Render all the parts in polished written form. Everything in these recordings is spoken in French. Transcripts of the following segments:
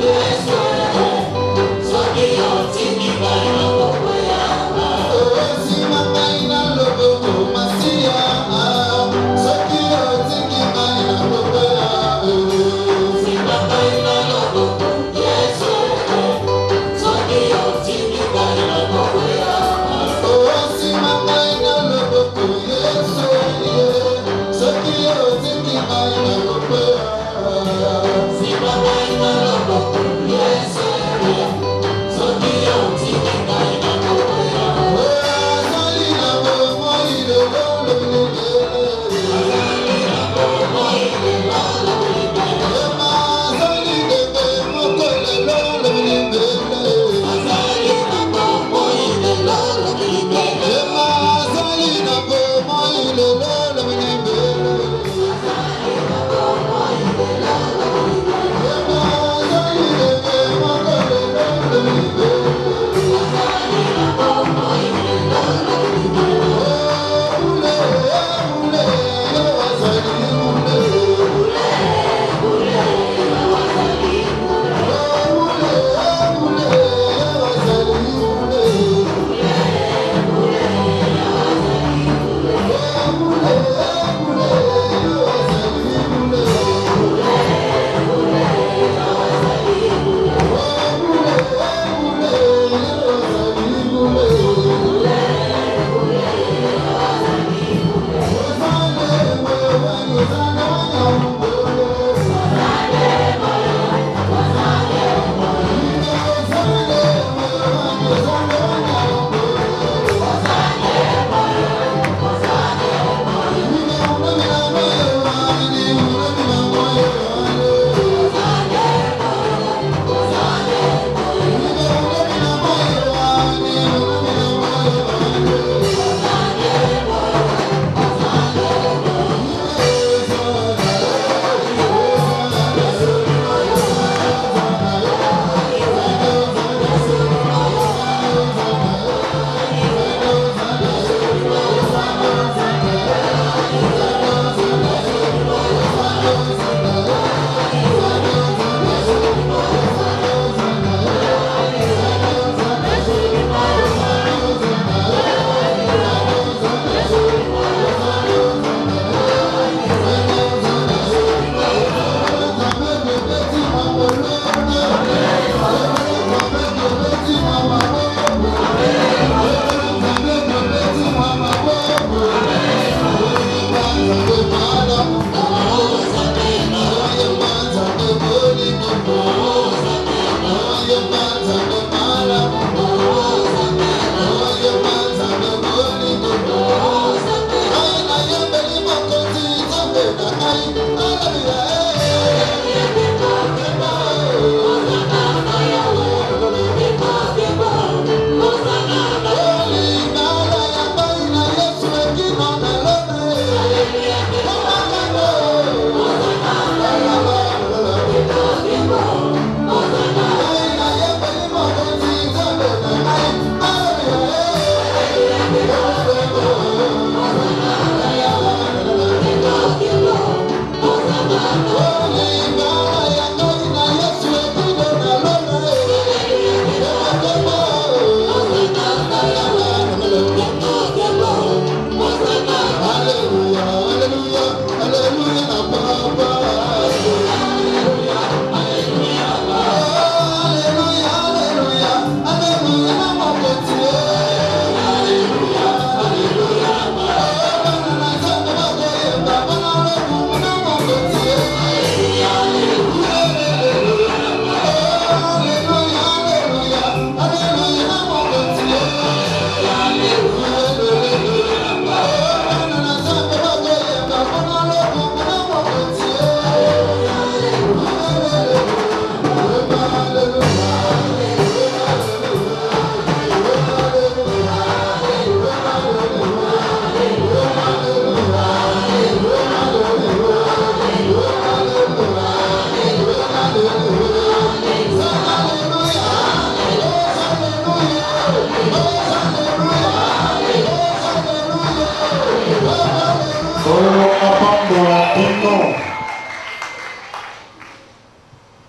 Yes,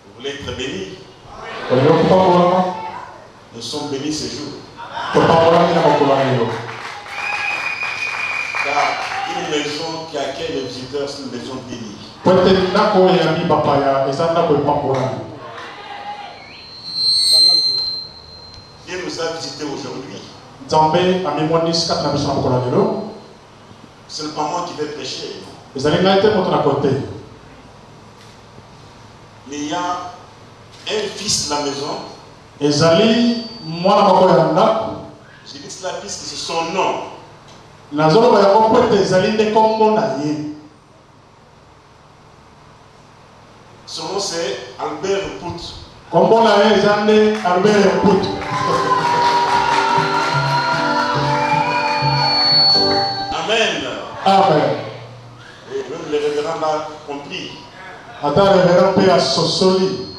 Vous voulez être bénis? Nous sommes bénis ce jour. Car une maison qui accueille les visiteurs, c'est une maison bénie. Dieu nous a visités aujourd'hui. Ce n'est pas moi qui vais prêcher. Mais il y a un fils de la maison. Je dis cela puisque c'est son nom. Son nom c'est Albert Pout. Amen. Amen. Et même les révérends l'ont compris.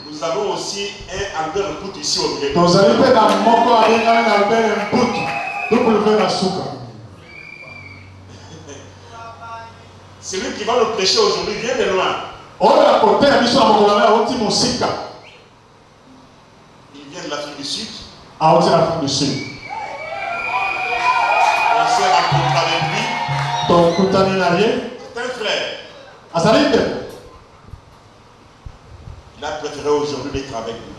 Nous avons aussi un Albert Pout ici au Grégoire. Celui qui va nous prêcher aujourd'hui vient de loin. Il vient de l'Afrique du Sud. On s'est rencontré avec lui. C'est un frère. Il a préféré aujourd'hui d'être avec nous.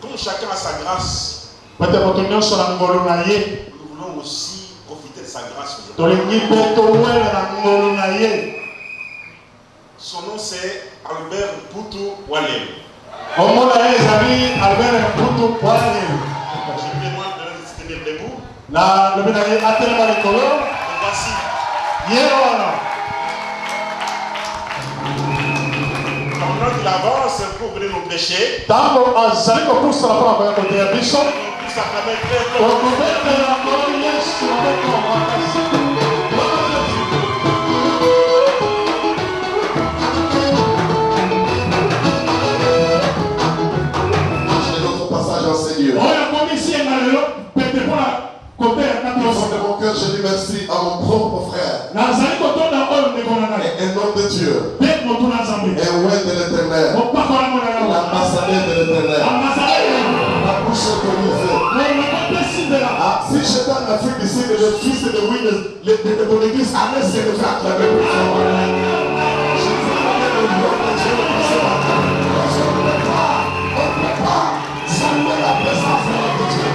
Comme chacun a sa grâce, nous voulons aussi profiter de sa grâce aujourd'hui. Son nom c'est Albert Poutou Walem. Je lui demande de se tenir debout. Voici. Pendant qu'il avance pour venir nous prêcher, on puisse acclamer très fort. De mon cœur, je dis merci à mon propre frère. Et un homme de Dieu. Un ouais de l'éternel. L'ambassadeur de l'éternel. La bouche autorisée. Si j'étais en Afrique ici, que le fils de Louis de ton église allait se lever à clamer pour toi. Je dis à la Dieu on ne peut pas saluer la présence de notre Dieu.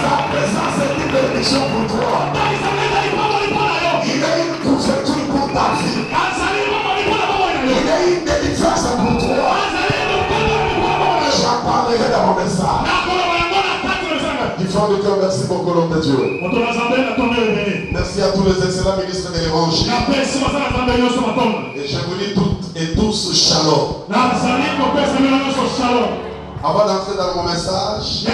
Sa présence est une bénédiction pour toi. Il est une cœur, merci beaucoup, l'homme de Dieu. Merci à tous les excellents ministres de l'évangile. Et je vous dis toutes et tous shalom. Avant d'entrer dans mon message,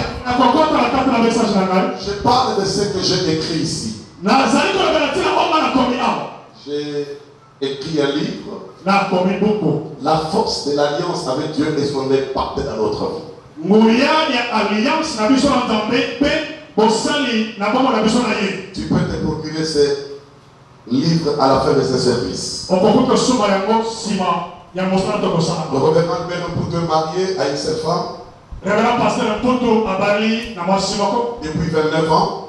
je parle de ce que j'ai écrit ici. J'ai écrit un livre, La force de l'alliance avec Dieu et son impact dans notre vie. Tu peux te procurer ces livres à la fin de ce service. Le reverend Père Mputo est marié à une seule femme depuis 29 ans.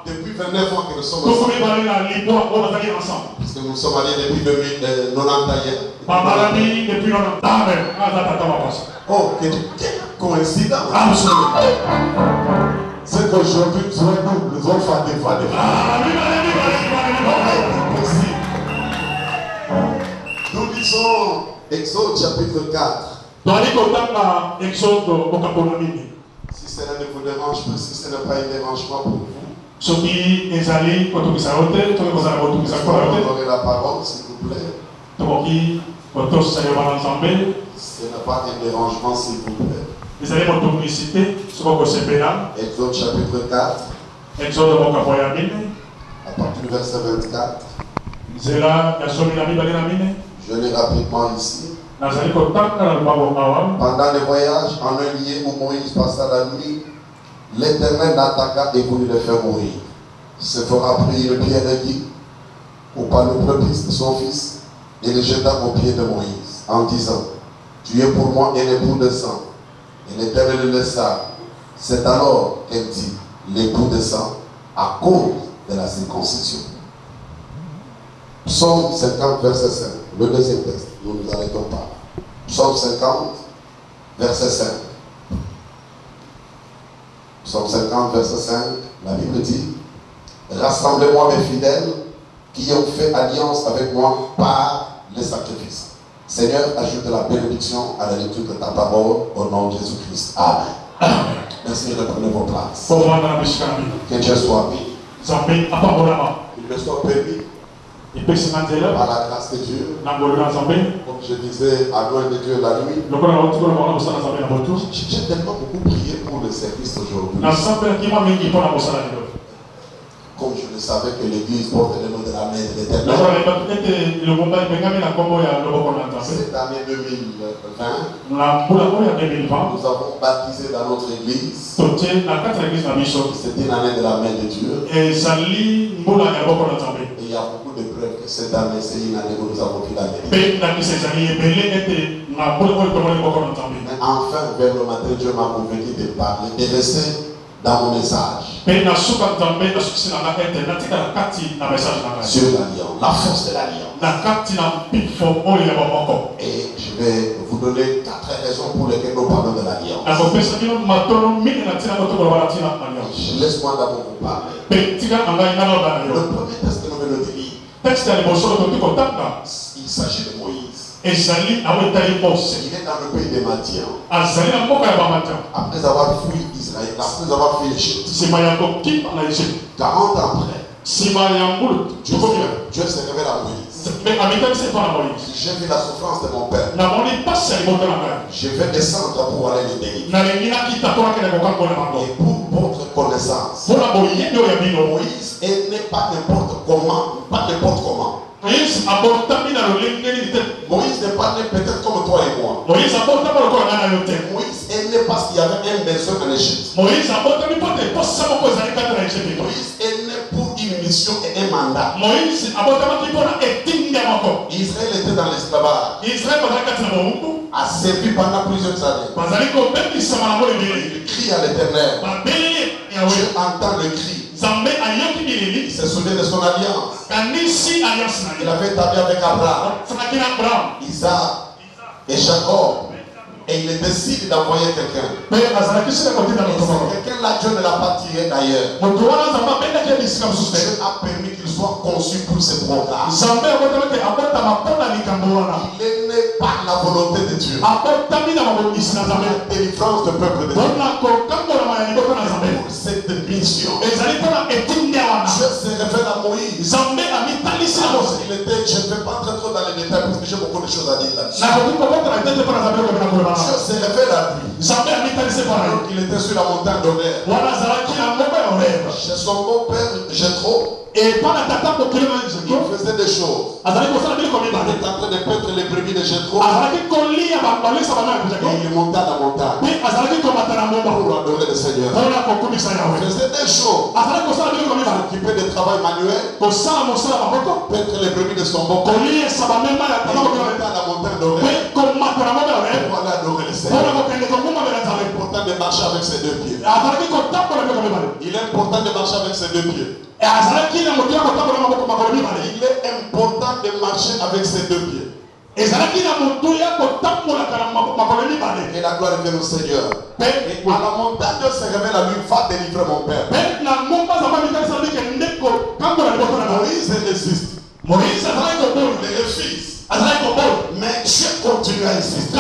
Depuis 29 ans que nous sommes ensemble. Parce que nous sommes allés depuis 1990. Oh, quelle coïncidence. C'est qu'aujourd'hui, nous allons faire des fois. Nous lisons Exode chapitre 4. Si cela ne vous dérange pas, si ce n'est pas un dérangement pour vous, honorez la parole, s'il vous plaît. Ce n'est pas un dérangement, s'il vous plaît. Exode chapitre 4. À partir du verset 24. Je lis rapidement ici. Pendant le voyage, en un lieu où Moïse passa la nuit, l'Éternel l'attaqua et voulut le faire mourir. Séphora prit une pierre aiguë, coupa le prépuce de son fils et le jeta aux pieds de Moïse, en disant: Tu es pour moi un époux de sang. Et l'Éternel le laissa. C'est alors qu'elle dit: l'époux de sang, à cause de la circoncision. Psaume 50, verset 5. Le deuxième texte, nous ne nous arrêtons pas. Psaume 50, verset 5. Psaume 50, verset 5, la Bible dit: Rassemblez-moi mes fidèles qui ont fait alliance avec moi par les sacrifices. Seigneur, ajoute la bénédiction à la lecture de ta parole au nom de Jésus-Christ. Amen. Merci de prendre vos places. Que Dieu soit béni. Il me soit permis, par la grâce de Dieu, comme je disais, à loin de Dieu la nuit, j'ai tellement beaucoup prié pour le service aujourd'hui. Comme je le savais que l'église porte le nom de la mère de l'Éternel. Cette année 2020, nous avons baptisé dans notre église. C'est une année de la main de Dieu. Et il y a beaucoup de preuves que cette année, c'est une année où nous avons vu la vérité. Mais enfin, vers le matin, Dieu m'a convaincu de parler, de rester dans mon message. Sur l'alliance, la force de l'alliance. Et je vais vous donner 4 raisons pour lesquelles nous parlons de l'alliance. Laisse-moi d'abord vous parler. Le premier texte que nous venons de lire, il s'agit de Moïse. Il est dans le pays des Madian. Après avoir fui Israël, après avoir fui l'Égypte, 40 ans après, Dieu s'est révélé à Moïse. J'ai vu la souffrance de mon père. Je vais descendre pour aller le délivrer. Et pour votre connaissance, Moïse n'est pas n'importe comment, Moïse n'est pas né peut-être comme toi et moi. Moïse est né parce qu'il y avait un besoin en Égypte. Moïse est né pour une mission et un mandat. Israël était dans l'esclavage. A servi pendant plusieurs années. Il crie à l'Éternel. Dieu entend le cri. Il se souvient de son alliance. Il avait établi avec Abraham, Isaac et Jacob. Et il décide d'envoyer quelqu'un. Quelqu'un-là, Dieu ne l'a pas tiré d'ailleurs. Dieu a permis qu'il soit conçu pour ce programme. Il est né par la volonté de Dieu. La délivrance du peuple de Dieu. cette mission. Dieu se révèle à Moïse. Il était, je ne vais pas entrer trop dans les détails parce que j'ai beaucoup de choses à dire là-dessus. Dieu se révèle à lui. Alors qu'il était sur la montagne d'Horeb. Chez son beau-père, Jéthro. Et par la tata pour il faisait des choses. Il était en train de peindre les brebis de Jéthro. Et il monta à la montagne pour adorer le Seigneur. Il faisait des choses. S'occuper du travail manuel. Peindre les brebis de son beau-père. Il monta à la montagne d'Horeb pour aller adorer le Seigneur. Il est important de marcher avec ses deux pieds. Il est important de marcher avec ses deux pieds. Il est important de marcher avec ses deux pieds. Et la gloire est au Seigneur. Et à la montagne, Dieu se révèle à lui, va délivrer mon père. Moïse résiste. Moïse refuse. Mais Dieu continue à insister.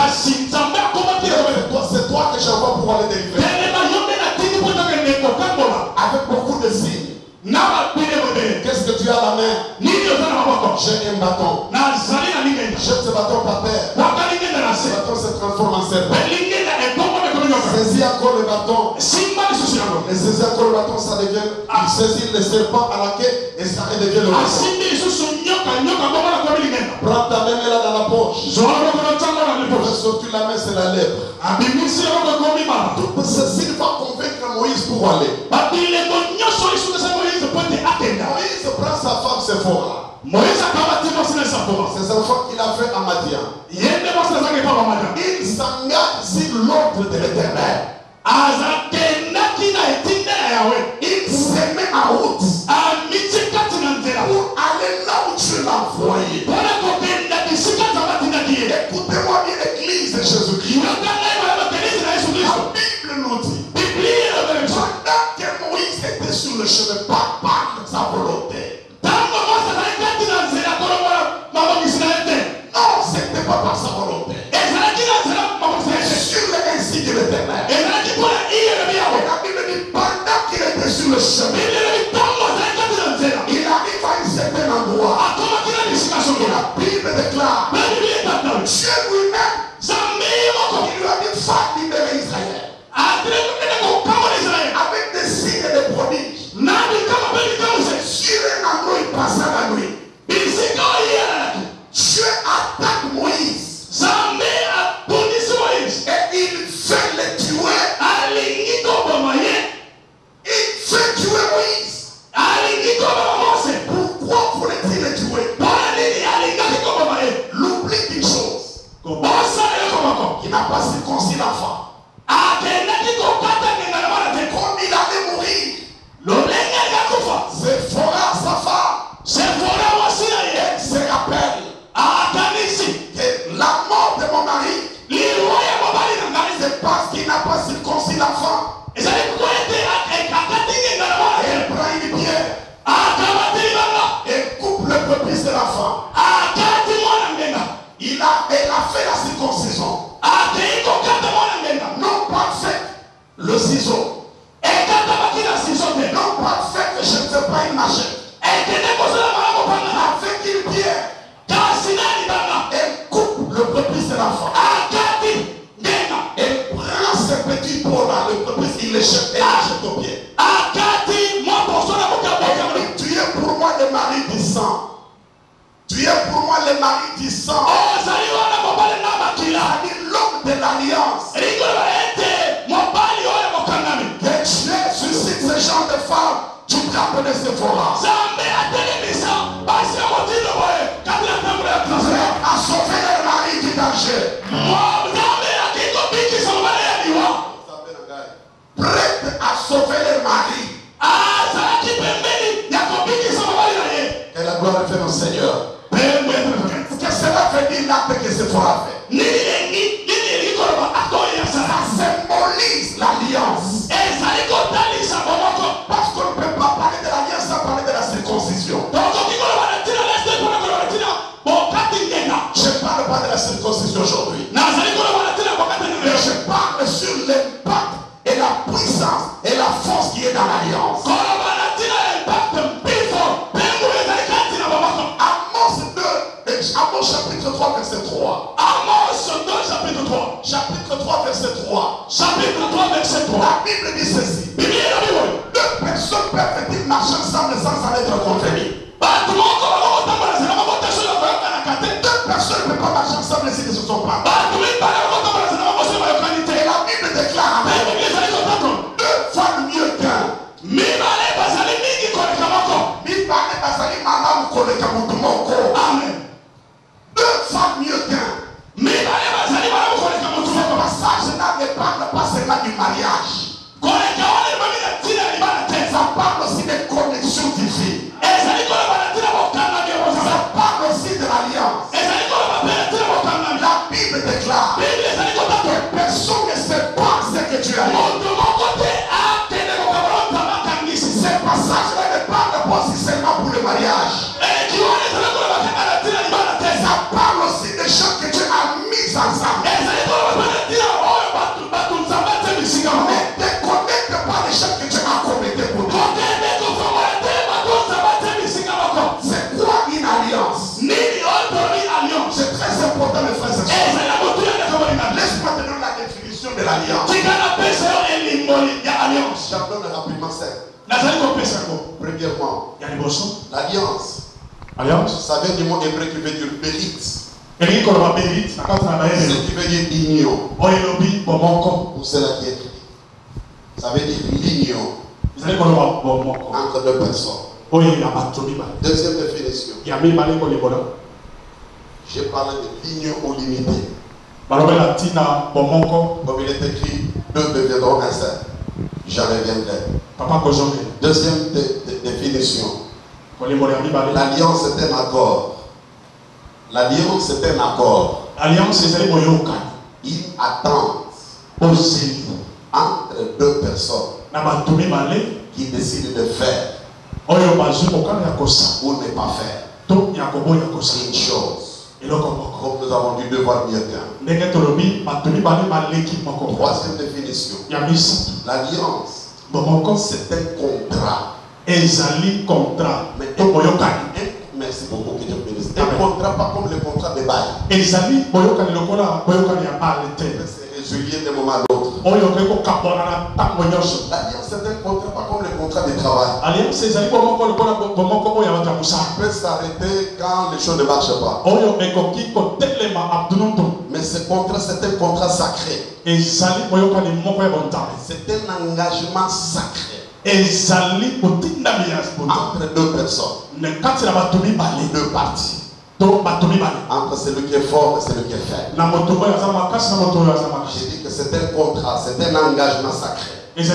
C'est toi que j'envoie pour aller délivrer. Avec beaucoup de signes. Qu'est-ce que tu as à la main? J'ai un bâton. Jette ce bâton par terre. Ce bâton se transforme en serpent. Saisis encore le bâton. Et saisis encore le bâton, ça devient. Il saisit le serpent à la queue et ça devient le bâton. Prends ta main là dans la poche. Sortir la main, c'est la lèvre. Tout ceci va convaincre Moïse pour aller. Moïse prend sa femme Séphora. C'est enfants qu'il a fait à Madian. Il s'engage sur l'ordre de l'Éternel. Il se met en route pour aller là où tu l'as envoyé. Écoutez-moi bien, l'église de Jésus-Christ. La Bible nous dit, pendant que Moïse était sur le chemin, pas de sa volonté. Non, c'était pas par sa volonté. Sur l'insi de l'Éternel. Et la Bible dit, pendant qu'il était sur le chemin, il arrive à un certain endroit. Et la Bible déclare, Dieu lui-même, il lui a dit, va libérer Israël. Avec des signes et des prodiges. Sur un endroit, il passa la nuit. Dieu attaque Moïse. Et il fait le tuer. Il fait tuer Moïse. Pourquoi voulait-il le tuer? L'oubli d'une chose. Il n'a pas circoncis l'enfant. Comme il allait mourir, Séphora, sa femme, elle se rappelle que la mort de mon mari, c'est parce qu'il n'a pas circoncis l'enfant. Elle prend une pierre et coupe le pubis de l'enfant. Elle a fait la circoncision. Non pas fait le ciseau. Non pas fait que je ne fais pas une machette. Avec une pierre. Elle coupe le pubis de l'enfant. Elle prend ce petit pot-là, le pubis, il le jette et il le jette au pied. Tu es pour moi le mari du sang. Tu es pour moi le mari du sang. C'est-à-dire l'homme de l'alliance. Que Dieu suscite ce genre de femmes. Tu te rappelles de Séphora. Prête à sauver le mari du danger. Prête à sauver le mari. Et la gloire est faite au Seigneur. Qu'est-ce que cela veut dire l'acte que Séphora fait? Ça symbolise l'alliance. Parce qu'on ne peut pas parler de l'alliance sans parler de la circoncision. Je ne parle pas de la circoncision aujourd'hui. Mais je parle sur l'impact et la puissance chapitre 3, verset 3. Amos 2, chapitre 3. Chapitre 3, verset 3. Chapitre 3, verset 3. La Bible dit ceci. Deux personnes peuvent marcher ensemble sans en être contraintes. Deux personnes ne peuvent pas marcher ensemble s'ils ne se sont pas. Et la Bible déclare deux fois mieux qu'un. Amen. Deux fois mieux qu'un. Ce passage-là ne parle pas seulement du mariage. Ça parle aussi des connexions divines. Ça parle aussi de l'alliance. La Bible déclare que personne ne sait pas ce que tu as dit. Ce passage-là ne parle pas aussi seulement pour le mariage. Ça parle aussi des choses que tu as mises ensemble. Ne te connecte pas les choses que tu as commises pour toi. C'est quoi une alliance? C'est très important, mes frères et sœurs. Laisse-moi te donner la définition de l'alliance. J'abonne rapidement ça. Premièrement, l'alliance. Ça vient du mot hébreu qui veut dire bérit. Ce qui veut dire union. Pour cela qui est écrit. Ça veut dire l'union entre deux personnes. Deuxième définition. J'ai parlé de l'union au limité. Comme il est écrit, deux deviendront un seul. J'en reviendrai. Deuxième définition. L'alliance est un accord. L'alliance est un accord. Une attente entre deux personnes qui décident de faire ou ne pas faire une chose. Comme nous avons dû devoir mieux qu'un. Troisième définition. L'alliance, c'est un contrat. Mais merci beaucoup que Dieu me bénisse. Un contrat pas comme le contrat de bail. C'est résilié d'un moment à l'autre. L'alliance c'est un contrat pas comme le contrat de travail. Ça peut s'arrêter quand les choses ne marchent pas. Mais ce contrat c'est un contrat sacré. C'est un engagement sacré. Entre deux personnes. Deux parties. Entre celui qui est fort et celui qui est faible. J'ai dit que c'est un contrat, c'est un engagement sacré. Plus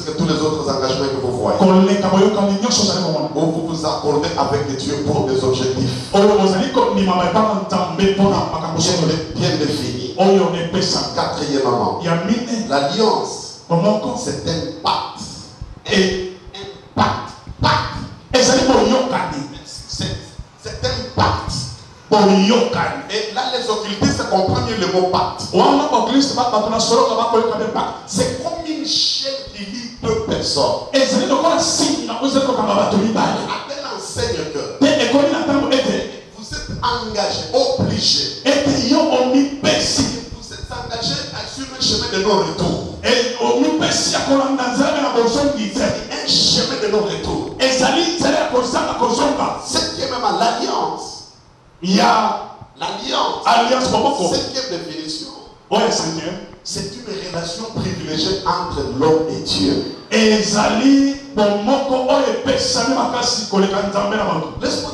que tous les autres engagements que vous voyez. Où vous vous accordez avec Dieu pour des objectifs. Bien défini. Quatrièmement, l'alliance, c'est un pacte. Et un pacte. C'est un pacte. Et là, les occultistes comprennent le mot pacte. C'est comme une chaîne qui lie deux personnes. Elle enseigne que vous êtes engagé, obligé. Vous êtes engagé sur un chemin de non-retour. Un chemin de non-retour. Septièmement, l'alliance. Il y a l'alliance. Septième définition. C'est une relation privilégiée entre l'homme et Dieu. Laisse-moi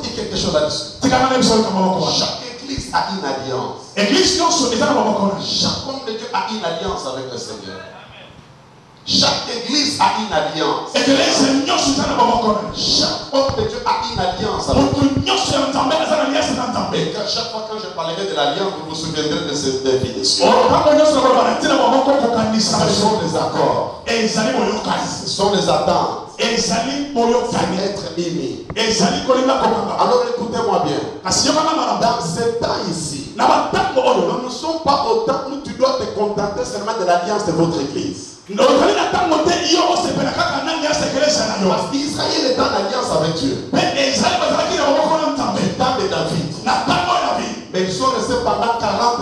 dire quelque chose là-dessus. Chaque église a une alliance. Chaque homme de Dieu a une alliance avec le Seigneur. Chaque église a une alliance. Chaque homme de Dieu a une alliance avec Dieu. Et qu'à chaque fois que je parlerai de l'alliance, vous vous souviendrez de cette définition. Ce sont les accords. Ce sont les attentes. Être aimé. Alors écoutez-moi bien. Dans ce temps ici, nous ne sommes pas au temps où tu dois te contenter seulement de l'alliance de votre église. Parce qu'Israël est en alliance avec Dieu. Du temps de David.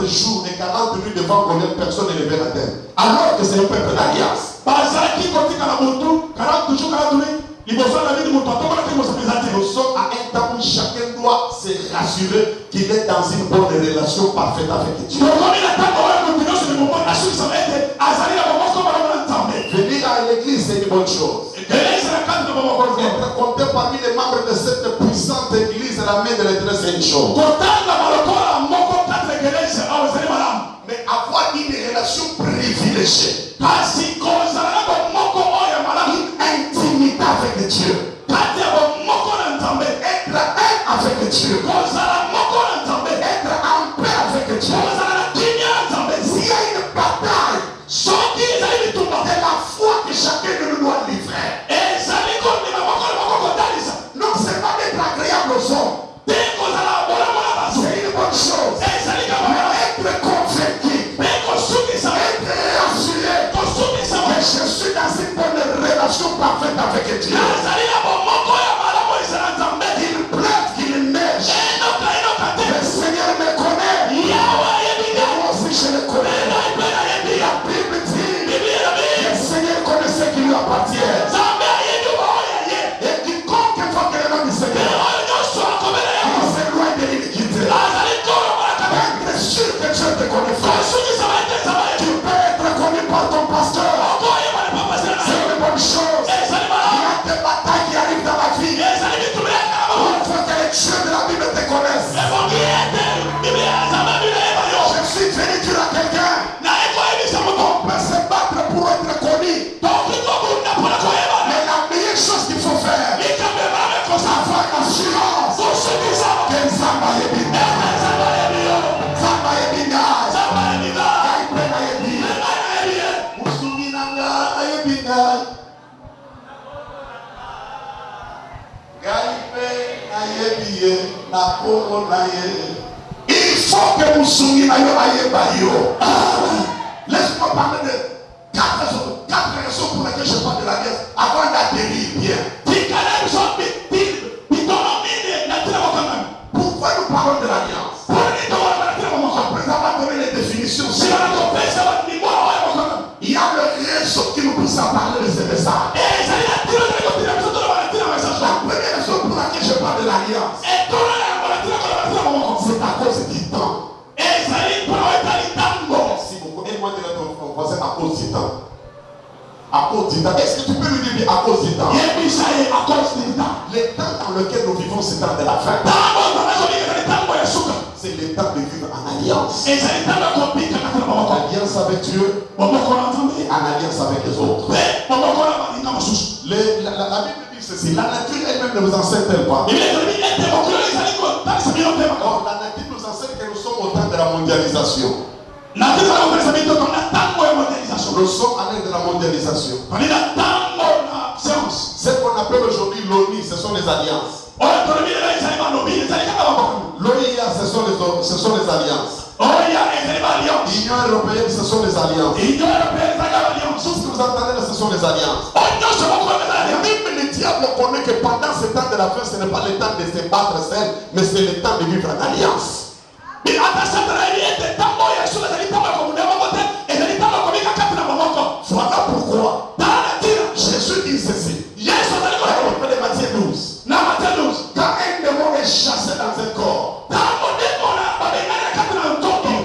jours et 40 nuits devant Goliath, personne ne levait la tête. Alors que c'est un peuple d'alliance. Nous sommes à un temps où chacun doit se rassurer qu'il est dans une bonne relation parfaite avec Dieu. Venir à l'église, c'est une bonne chose. Être compté parmi les membres de cette puissante église, la main de l'Éternel, c'est une chose. Mais avoir une relation privilégiée, une intimité avec Dieu, être un avec Dieu, être en paix avec Dieu. S'il y a une bataille, c'est la foi que chacun de nous doit livrer. Non seulement d'être agréable aux hommes, c'est une bonne chose. Mais être convaincu, être rassuré que je suis dans une bonne relation parfaite avec Dieu. Qu'il pleuve, qu'il neige, le Seigneur me connaît. Et moi aussi je le connais. La Bible dit que le Seigneur connaît ce qui lui appartient. Et quiconque invoque le nom du Seigneur, il s'éloigne de l'iniquité. Être sûr que Dieu te connaît, frère. Tu peux être connu par ton pasteur. C'est une bonne chose. Il y a des batailles qui arrivent dans la vie. Il faut que les dieux de la Bible te connaissent. Je suis venu dire à quelqu'un, on peut se battre pour être connu. Mais la meilleure chose qu'il faut faire, c'est avoir l'assurance que Zamba est bien. Zamba est bien. Il faut que vous soumiez à Ayebayo. Laisse-moi parler de 4 raisons pour lesquelles je parle de l'alliance avant d'atterrir bien. Pourquoi nous parlons de l'alliance? Après avoir donné les définitions, il y a le raison qui nous pousse à parler de ces messages. La première raison pour laquelle je parle de l'alliance, c'est à cause du temps. Merci beaucoup. Aide-moi à dire à ton voisin à cause du temps. À cause du temps. Est-ce que tu peux lui dire à cause du temps? Le temps dans lequel nous vivons, c'est le temps de la fin. C'est le temps de vivre en alliance. Alliance avec Dieu et en alliance avec les autres. La Bible dit ceci. La nature elle-même ne vous enseigne-t-elle pas? Or, la nature nous enseigne que nous sommes au temps de la mondialisation. Nous sommes à l'ère de la mondialisation. Ce qu'on appelle aujourd'hui l'ONU, ce sont les alliances. L'OIA, ce sont les alliances. L'Union européenne, ce sont les alliances. Tout ce que vous entendez là, ce sont les alliances. Même le diable connaît que pendant ce temps de la fin, ce n'est pas le temps de se battre seul, mais c'est le temps de vivre en alliance. Voilà pourquoi Jésus dit ceci. Dans Matthieu 12. Quand un démon est chassé dans un corps, il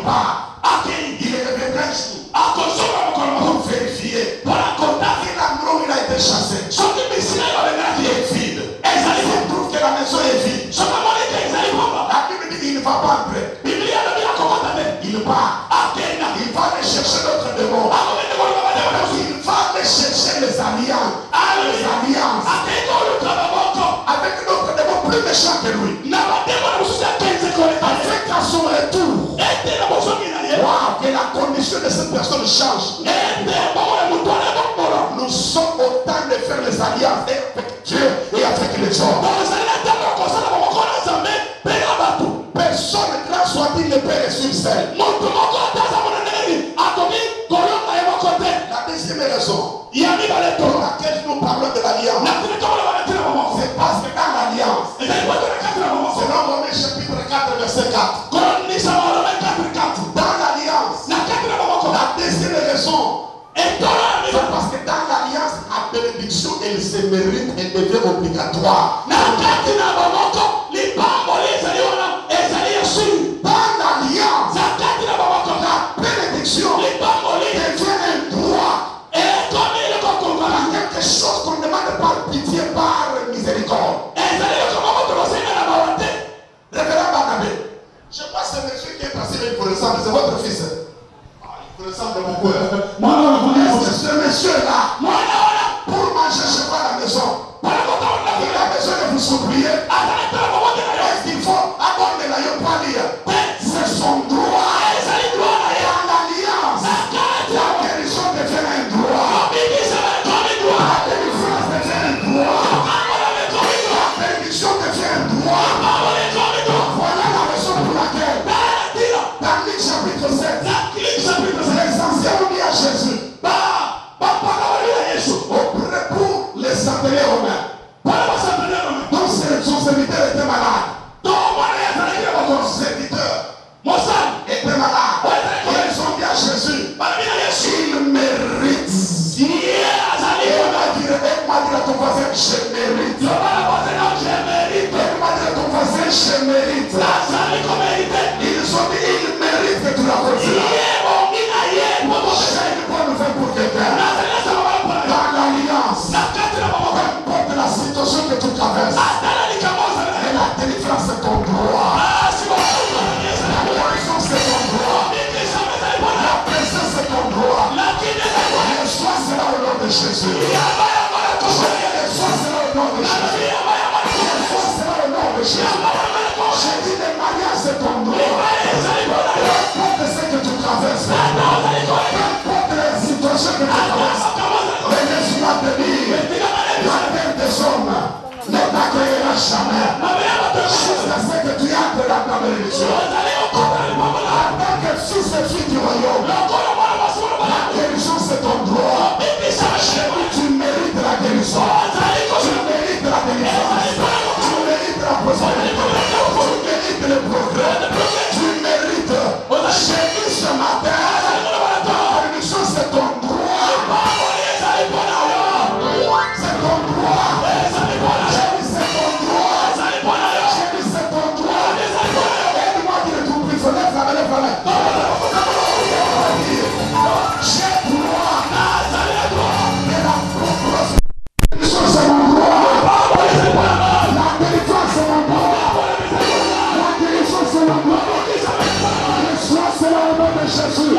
part. Il reviendra ici pour vérifier. Quel endroit il a été chassé. Il est vide. Il trouve que la maison est vide. La Bible dit qu'il ne va pas entrer. Il part. Il va aller chercher d'autres démons. Il va aller chercher les alliances. Avec d'autres démons plus méchants que lui. Avec à son retour, que la condition de cette personne change. Nous sommes au temps de faire les alliances avec Dieu et avec les hommes. Personne, grand soit-il, ne peut réussir seul. La deuxième raison pour laquelle nous parlons de l'alliance, c'est parce que dans l'alliance, selon Romains chapitre 4 verset 4, dans mérite, elle devient obligatoire. Dans l'alliance, la bénédiction devient un droit. Quelque chose qu'on demande par pitié, par miséricorde. Révérend Barnabé, je sais pas ce monsieur qui est passé, mais il vous ressemble, c'est votre fils. Il vous ressemble beaucoup. Est-ce que ce monsieur-là, pour manger chez moi à la maison, il a besoin de vous supplier? Est-ce qu'il faut aborder la yopalia? C'est son droit. Dans l'alliance, la guérison devient un droit. La délivrance devient un droit. La bénédiction devient un droit. Voilà la raison pour laquelle, dans Luc chapitre 7, les anciens ont dit à Jésus, pour les centeniers romains, donc son serviteur était malade. Son serviteur était malade. Ils ont dit à Jésus, il mérite. Elle m'a dit à ton voisin, je mérite. Elle m'a dit à ton voisin, je mérite. Ils ont dit, il mérite que tu l'apportes là. J'ai une bonne nouvelle pour quelqu'un. Dans l'alliance, peu importe la situation que tu traverses, et la délivrance c'est ton droit. La guérison c'est ton droit. La présence c'est ton droit. Le soir sera au nom de Jésus. Le soir sera au nom de Jésus. Le soir sera au nom de Jésus. J'ai dit le mariage c'est ton droit. Peu importe ce que tu traverses, peu importe les situations que tu traverses, laisse-moi te dire, la terre des hommes ne t'accueillera jamais jusqu'à ce que tu entres dans ta bénédiction. En tant que fils et fille du royaume, la guérison c'est ton droit. Tu mérites la guérison. Tu mérites la délivrance. Tu mérites la prospérité. Tu mérites le progrès. Tu mérites. J'ai dit ce matin, la bénédiction c'est ton droit. C'est ton droit. J'ai dit c'est ton droit. J'ai dit c'est ton droit. Aide-moi à dire tout plus. Lève-la. J'ai droit. Et la bénédiction c'est mon droit. La délivrance c'est mon droit. La guérison c'est mon droit. Le soir c'est le nom de Jésus. Le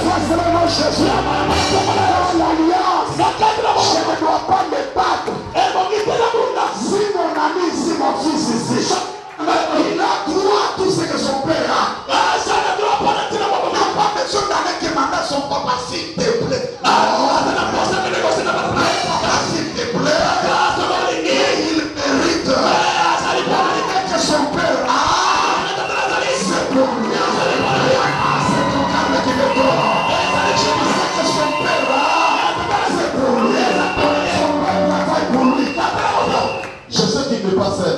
soir c'est le nom de Jésus. Dans l'alliance, je ne dois pas me battre. Si mon ami, si mon fils ici, il a droit à tout ce que son père a. Il n'a pas besoin d'aller demander à son papa s'il te plaît. Papa s'il te plaît. Et il mérite. Que son père a. C'est pour lui. C'est ton âme qui le donne. C'est que son père a. C'est pour lui. Son père travaille pour lui. Je sais qu'il n'est pas seul.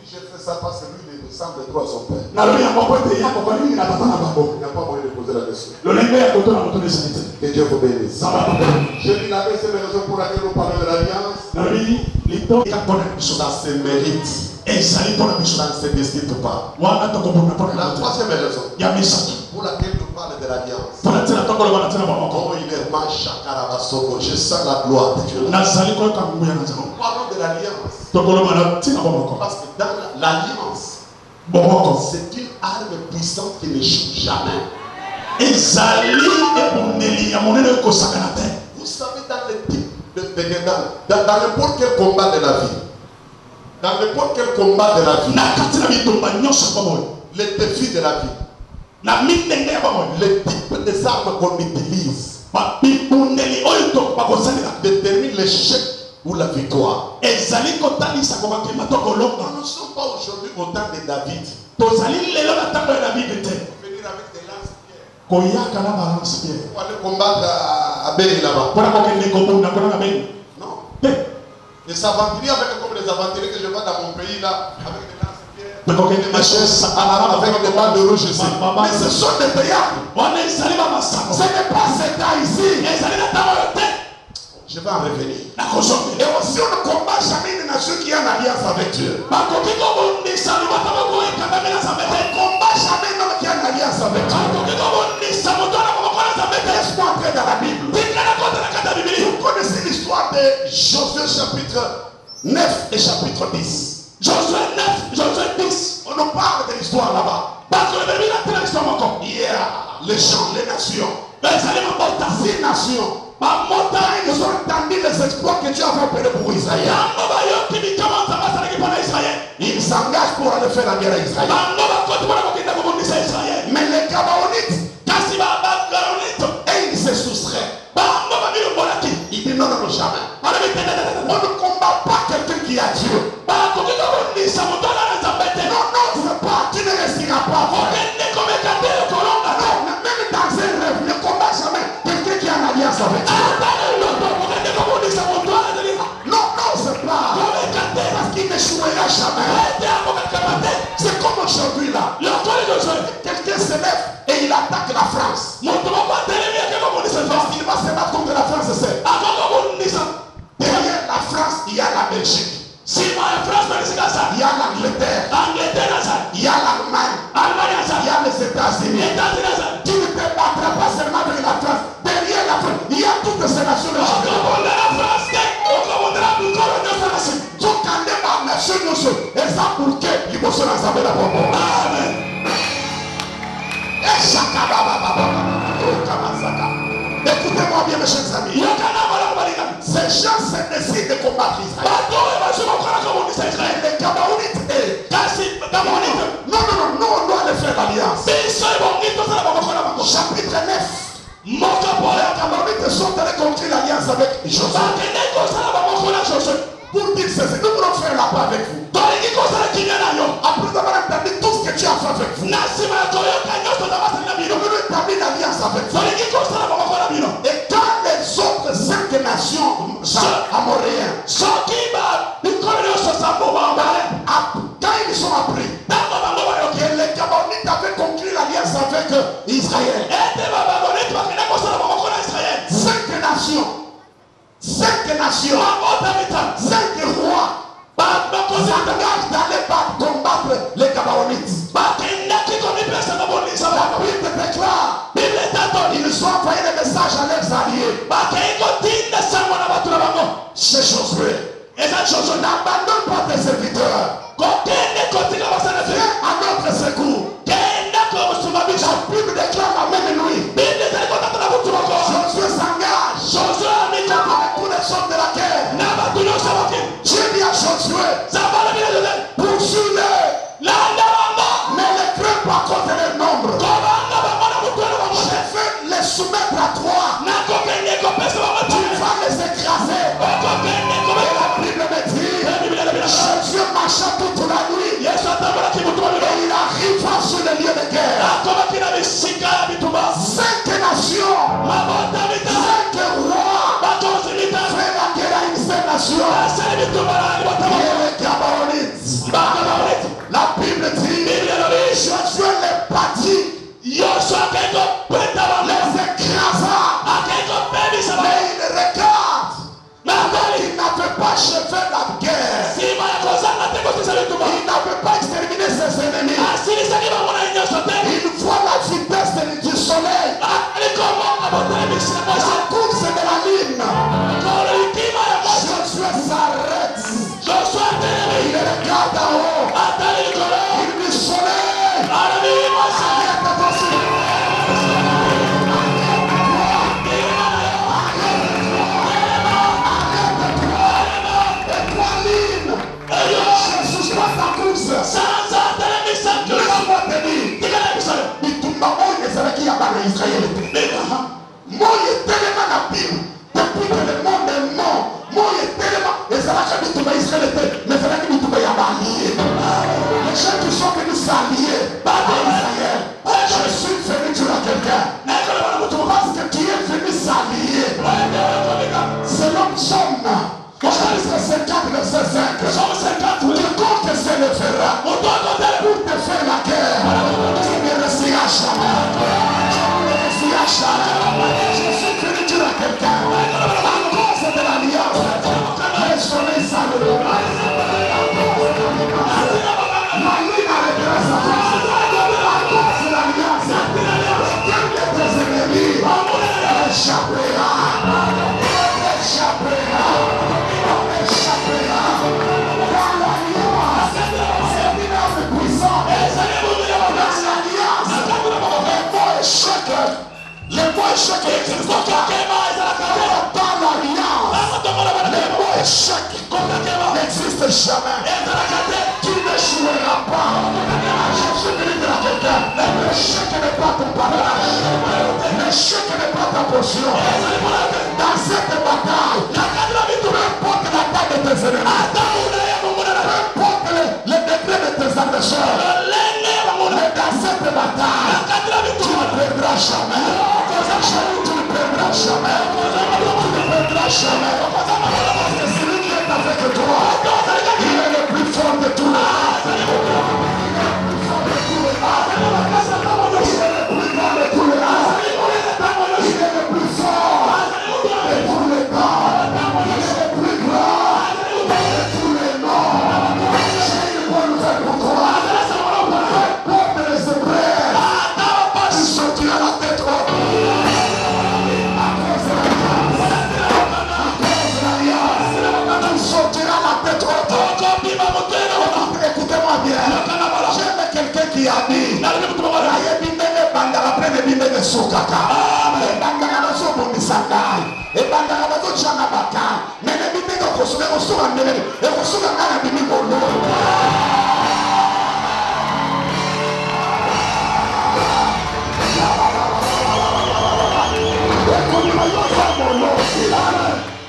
Je fais ça parce que lui il ressemble trop à son père. Il n'y a pas moyen de poser la question. Que Dieu vous bénisse. Je dis la c'est la raison pour laquelle nous parlons de l'alliance. Ça se mérite. Ça ne se discute pas. La troisième raison pour laquelle nous parlons de l'alliance. Oh, il est marche à Karabasoko. Je sens la gloire de Dieu. Nous parlons de l'alliance. Parce que dans l'alliance, c'est une arme puissante qui ne joue jamais. Vous savez, dans le type dans n'importe quel combat de la vie, dans n'importe quel combat de la vie, les défis de la vie, les types des armes qu'on utilise déterminent l'échec ou la victoire. Nous ne sommes pas aujourd'hui au temps de David. Pour venir avec des lance-pierres. Pour aller combattre à Béni là-bas. Non. Les aventuriers comme les aventuriers que je vois dans mon pays là, avec des lance-pierres, avec des balles de rouge ici. Mais ce sont des payables. Ce n'est pas cet temps ici. Je vais en revenir. Et aussi, on ne combat jamais une nation qui a une alliance avec Dieu. On ne combat jamais un homme qui a une alliance avec Dieu. Laisse-moi entrer dans la Bible. Vous connaissez l'histoire de Josué chapitre 9 et chapitre 10. Josué 9, Josué 10. On nous parle de l'histoire là-bas. Les gens, les nations. 6 nations. Ils ont entendu les exploits que Dieu avait opérés pour Israël. Ils s'engagent pour aller faire la guerre à Israël. Mais les Gabaonites, et ils se soustraient. Il dit non, non, jamais. On ne combat pas quelqu'un qui a Dieu. Non, non, c'est pas, tu ne resteras pas. Non, même dans un rêve, ne combat jamais quelqu'un qui a une alliance avec Dieu. Non, non, c'est pas. Parce qu'il n'échouera jamais. C'est comme aujourd'hui là. Quelqu'un se lève et il attaque la France. Il va se battre contre la France, c'est. Derrière la France, il y a la Belgique. Il y a l'Angleterre. Il y a l'Allemagne. Il y a les États-Unis. Tu ne te battras pas seulement avec la France. Derrière la France, il y a toutes ces nations. Écoutez-moi bien, mes chers amis. Ces gens se décident de combattre Israël. Les Gabaonites, non, non, non, nous on doit aller faire l'alliance. Chapitre 9. Les Gabaonites sont allés conclure l'alliance avec Josué. Pour dire ceci, nous voulons faire la paix avec vous. Après avoir entendu tout ce que tu as fait avec vous, nous voulons établir l'alliance avec vous. Et quand les autres 5 nations amoréens, quand ils sont appris que les Gabaonites avaient conclu l'alliance avec Israël, 5 nations, 5 rois s'engagent d'aller combattre les Gabaonites. La Bible déclare, ils ont envoyé des messages à leurs alliés. C'est Josué. N'abandonne pas tes serviteurs. Viens à notre secours. La Bible déclare la même nuit. Josué s'engage contre tous les hommes de la guerre. Dieu dit à Josué, poursuis-les. Ne les crains pas contre leur nombre. Je vais les soumettre à toi. Tu vas les écraser. Et la Bible me dit, Josué marcha toute la nuit. Et il arriva sur le lieu de guerre. 5 nations, 5 rois fait la guerre à une seule nation. Et les Gabaonites. La Bible dit, Josué les bâtit, les écrasa. Mais il regarde, il n'avait pas achevé la guerre. Il n'avait pas exterminé ses ennemis. Il voit la vitesse du soleil. La course de la ligne. Josué s'arrête. Il regarde en haut. Il dit soleil. Arrête-toi. Les gens qui sont venus s'allier à Israël, je suis venu dire à quelqu'un, parce que tu es venu s'allier selon John, chapitre 50, verset 5. Quiconque se le fera pour te faire la guerre, tu ne resteras jamais. Je suis venu dire à quelqu'un, à cause de la jamais. Tu n'échoueras pas. Je suis venu de la quelqu'un. L'échec n'est pas ton partage. L'échec n'est pas ta portion. Dans cette bataille, peu importe la taille de tes ennemis, peu importe les degrés de tes adversaires, mais dans cette bataille, tu ne perdras jamais. Tu ne perdras jamais. Tu ne perdras jamais. Parce que celui qui est avec toi, il est le plus fort de tous les temps. Il est le plus fort de tous les temps. Il est le plus grand de tous les temps. Il est le plus fort de tous les temps. Il est le plus grand de tous les noms. J'ai une bonne nouvelle pour toi. Peu importe les épreuves, tu sortiras la tête haute. Tu sortiras la tête haute. Écoutez-moi bien. J'aime quelqu'un qui a dit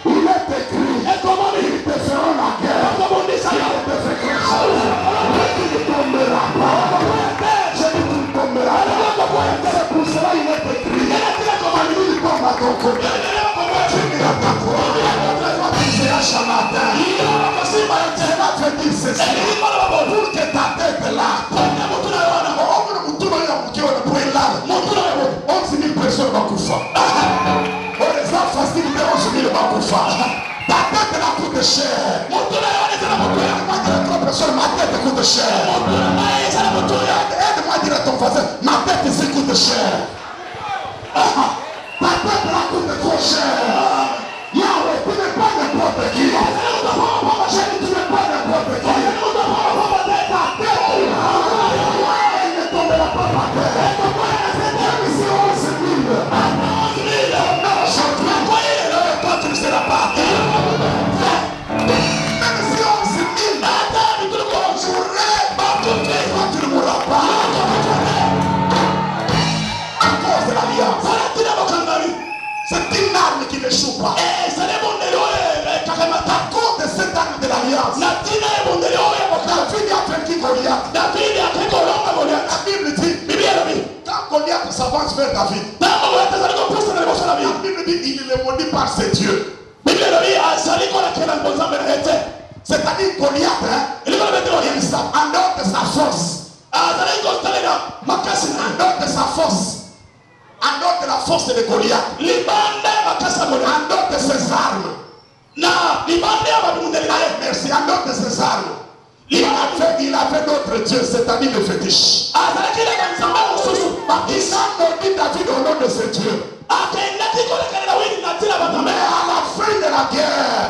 il est écrit, et comment ils te feront la guerre, ils te feront tu ne tomberas pas. Je dis tu ne tomberas pas. C'est pour cela il est écrit, il tombe à ton côté, tu n'iras pas croire. Tu seras charlatan. Cela veut dire ceci, pour que ta tête là, 11 000 personnes vont coucher. Ta tête la coûte cher. Ma tête coûte cher. Aide-moi à dire à ton voisin, ma tête ici coûte cher. Ta tête la coûte trop cher. Yahweh, tu n'es pas n'importe qui. J'ai dit tu n'es pas n'importe qui. Ta tête, elle ne tombera pas par terre. Même si 11 000. Toi tu ne seras pas. Même si 11 000. Toi tu ne mourras pas. À cause de l'alliance. C'est une arme qui n'échoue pas. À cause de cette arme de l'alliance, David a vaincu Goliath. La Bible dit, quand Goliath s'avance vers David, la Bible dit il est maudit par ses dieux. C'est-à-dire Goliath, en dehors de sa force, en dehors de sa force, en dehors de la force de Goliath, en dehors de ses armes, merci, en dehors de ses armes, il avait d'autres dieux, c'est-à-dire le fétiche. Il a maudit David au nom de ses dieux. Mais à la fin de la guerre,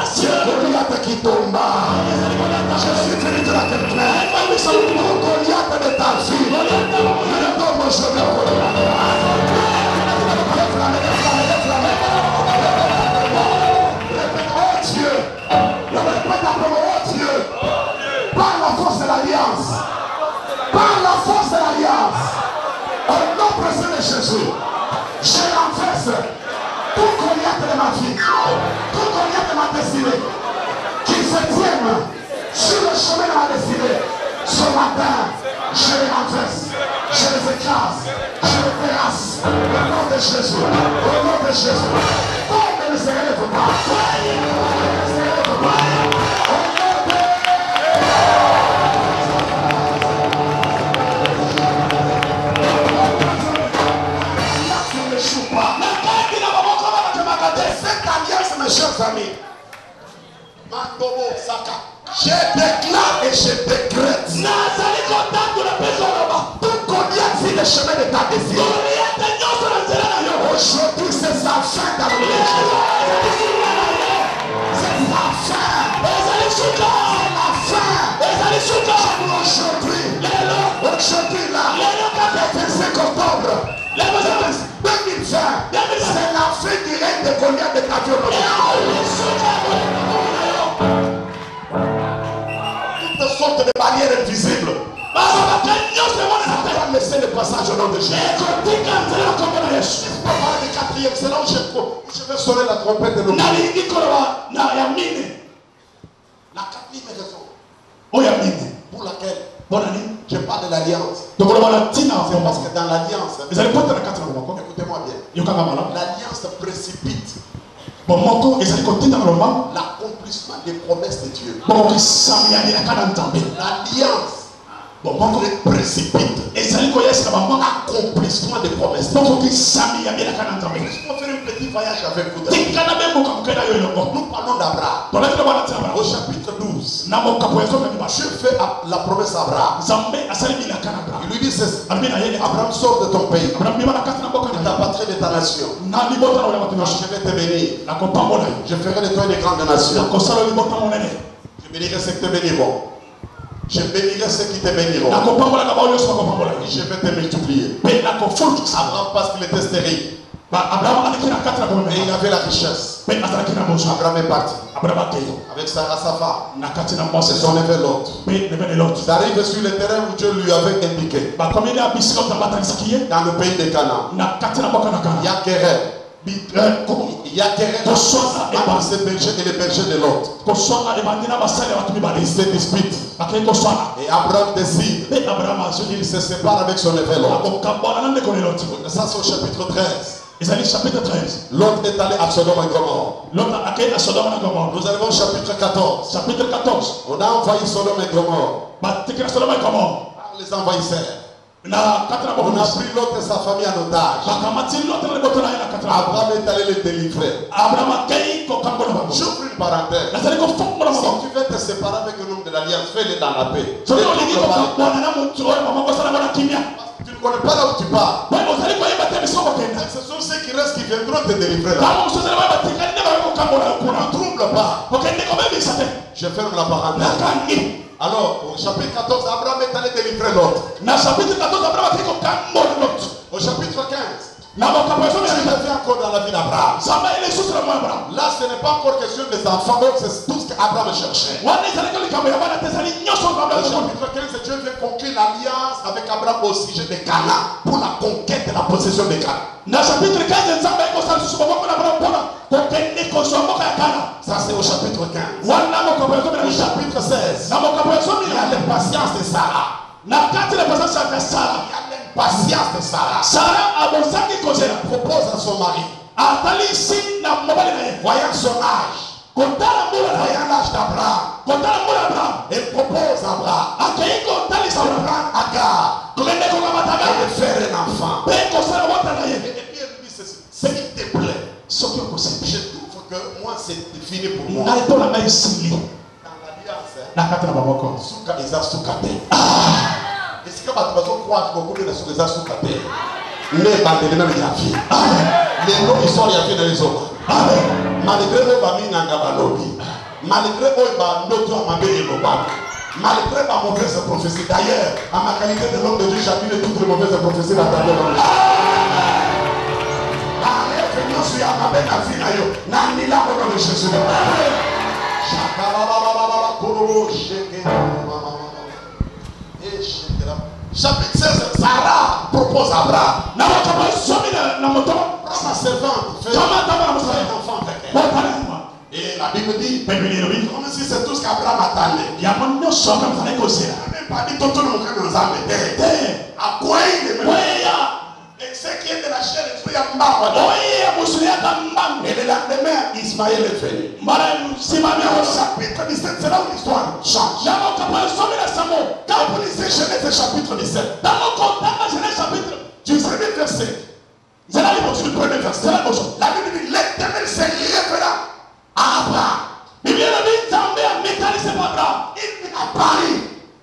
c'est Goliath qui tomba. Je suis venu de la quelqu'un. Goliath de ta vie, il tombe aujourd'hui. Oh Dieu, le répète après moi, oh Dieu, par la force de l'alliance, par la force de l'alliance, au nom précieux de Jésus, je renverse tout Goliath de ma vie, tout Goliath de ma destinée, qui se tiennent sur le chemin de ma destinée. Ce matin, je les renverse, je les écrase, je les terrasse, au nom de Jésus, au nom de Jésus. Tombe ne se relève pas, ne se relève pas, au nom de cette alliance, mes chers amis, Mandobo Saka, je déclare et je décrète tout Goliath sur le chemin de ta destinée. Aujourd'hui c'est sa fin dans le monde. C'est sa fin. C'est la fin. Aujourd'hui là, le 25 octobre 2020, c'est la fin du règne de Goliath de ta vie. sorte de barrière invisible. Ça va laisser le passage au nom de Jésus. Pas parler de quatrième, c'est là où je vais sonner la trompette de l'eau. La quatrième raison pour laquelle je parle de l'alliance. C'est parce que dans l'alliance, écoutez-moi bien, l'alliance précipite l'accomplissement des promesses de Dieu. L'alliance précipite l'accomplissement des promesses de Dieu. On va faire un petit voyage avec vous. Nous parlons d'Abraham. Au chapitre 12, Dieu fait la promesse à Abraham. Il lui dit ceci: Abraham, sors de ton pays, de ta patrie, de ta nation. Je vais te bénir. Je ferai de toi une grande nation. Je bénirai ceux qui te béniront. Je bénirai ceux qui te béniront. Je vais te multiplier. Abraham, parce qu'il était stérile, et il avait la richesse, Abraham est parti avec Sarah, sa femme. Ils sont vers l'autre. Il arrive sur le terrain où Dieu lui avait indiqué. Dans le pays de Canaan, il y a querelle. Il y a querelle entre ces bergers et les bergers de l'autre. Ils se disputent. Et Abraham décide. Il se sépare avec son évêque l'autre. Ça, c'est au chapitre 13. L'autre est allé à Sodome et Gomorrhe. Nous arrivons au chapitre 14. On a envahi Sodome et Gomorrhe par les envahisseurs. On a pris l'autre et sa famille en otage. Abraham est allé les délivrer. J'ouvre une parenthèse. Si tu veux te séparer avec un homme de l'alliance, fais-le dans la paix. Tu ne connais pas là où tu pars. Ce sont ceux qui restent qui viendront te délivrer là. Ne trouble pas. Je ferme la parenthèse. Alors, au chapitre 14, Abraham est allé délivrer l'autre. Au chapitre 15, tu es encore dans la vie d'Abraham. Là, ce n'est pas encore question des enfants, donc c'est tout ce qu'Abraham cherchait. Au chapitre 15, Dieu veut conclure l'alliance avec Abraham au sujet de Canaan pour la conquête de la possession de Canaan. Ça, c'est au chapitre 15. Au chapitre 16, il y a l'impatience de Sarah. Il y a l'impatience de Sarah. Elle propose à son mari, voyant son âge, voyant l'âge d'Abraham, elle propose à Abraham Agar de faire un enfant. Et puis elle lui dit ceci: s'il te plaît, je trouve que moi c'est fini pour moi. Dans l'alliance, Souka eza soukate. Est-ce que tu vas croire que beaucoup de choses eza soukate? Mais bandeli même ya vie. Les noms ils sont ya vie dans les autres. Malgré le bami nanga balobi, malgré le banoto amabé loba, malgré ma mauvaise prophétie. D'ailleurs, à ma qualité de l'homme de Dieu, j'appuie toutes les mauvaises prophéties dans ta vie. Chapitre 16, Sarah propose à Abraham. Sa servante fait un enfant avec elle. Et la Bible dit, comme si c'est tout ce qu'Abraham attendait. Il n'a même pas dit tout le monde nous a mis. À quoi il est même? Et ce qui est de la chair, il y a et le lendemain, Ismaël est venu. Au chapitre 17, c'est là où l'histoire change. Quand vous lisez Genèse chapitre 17, du premier verset, c'est là le premier verset. La Bible dit, l'Éternel se révéla à Abraham. Il lui a apparu.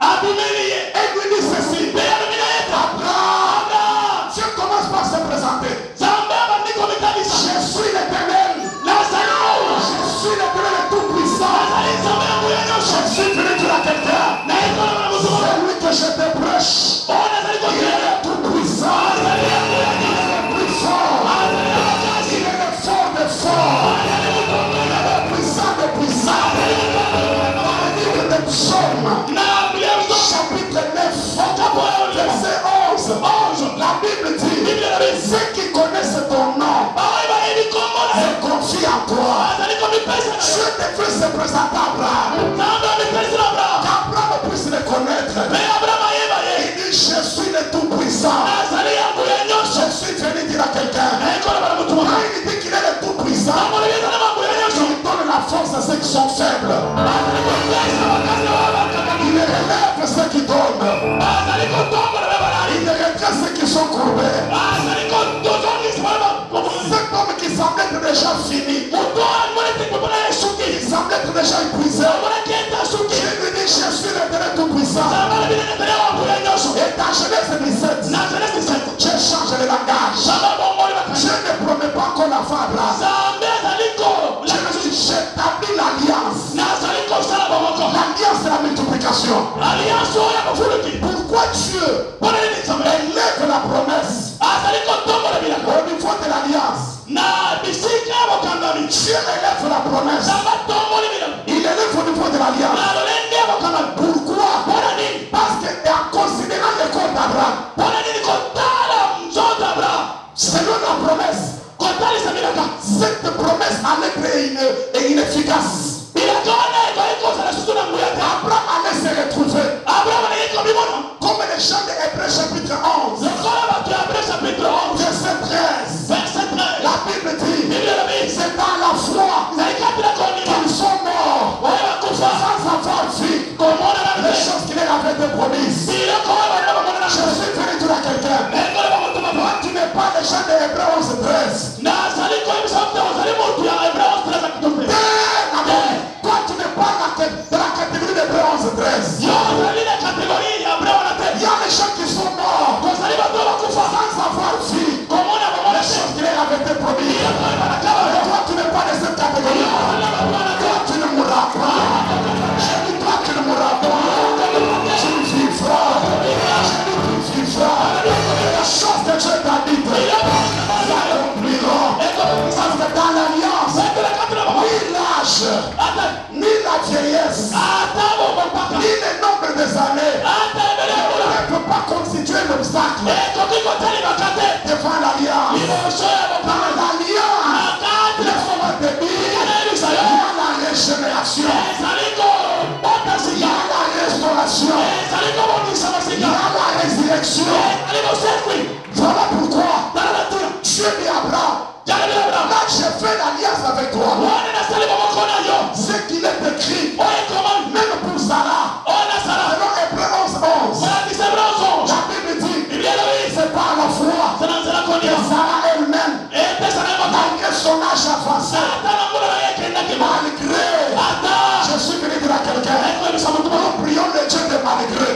Et lui dit ceci: Abraham, Dieu commence par se présenter. Je suis l'Éternel. Je suis l'Éternel tout-puissant. Je suis venu de la quelqu'un. C'est lui que je te prêche. Il est tout-puissant. Il est puissant. Il est le fort des forts. Il est le puissant des puissants. Il est le psaume. Ceux qui connaissent ton nom se confient en toi. Dieu devrait se présenter à Abraham. Qu'Abraham puisse le connaître. Il dit, je suis le Tout-Puissant. Je suis venu dire à quelqu'un. Quand il dit qu'il est le Tout-Puissant, il donne la force à ceux qui sont faibles. Il élève ceux qui tombent. Il redresse ceux qui sont courbés. Cet homme qui semble être déjà fini, il semble être déjà épuisé, il lui dit, je suis le Dieu Tout-Puissant. Et dans Genèse 17, je change le langage. Je ne promets pas qu'on a fait Abraham. Je dis, j'établis l'alliance. L'alliance de la multiplication. Pourquoi Dieu élève la promesse au niveau de l'alliance? Dieu élève la promesse. Il élève au niveau de l'alliance. Pourquoi? Parce qu'en considérant le corps d'Abraham, selon la promesse, cette promesse allait être inefficace. Abraham allait se retrouver comme les gens de Hébreux chapitre 11, verset 13. La Bible dit, c'est dans la foi qu'ils sont morts sans avoir vu les choses qui leur avaient été promises. Je suis venu dire à quelqu'un, toi tu n'es pas les gens de Hébreux 11, 13. Toi tu n'es pas de la catégorie d'Hébreux 11, 13. Il y a les gens qui sont morts sans avoir vu les choses qui leur avaient été promises. Toi tu n'es pas de cette catégorie. Toi tu ne mourras pas. Je dis toi tu ne mourras pas. Tu vivras. Je dis tu vivras. Les choses que Dieu t'a dites s'accompliront. Parce que dans l'alliance, ni l'âge, ni la vieillesse, ni le nombre des années ne peut pas constituer l'obstacle devant l'alliance. Dans l'alliance, le format de vie, il y a la régénération, il y a la restauration, il y a la résurrection. Voilà pourquoi Dieu dit à Abraham, là j'ai fait l'alliance avec toi. Ce qu'il est écrit, même pour Sarah, selon Hébreux 11, 11. La Bible dit, c'est par la foi que Sarah elle-même, malgré son âge avancé, malgré, je suis venu dire à quelqu'un, nous prions le Dieu de malgré.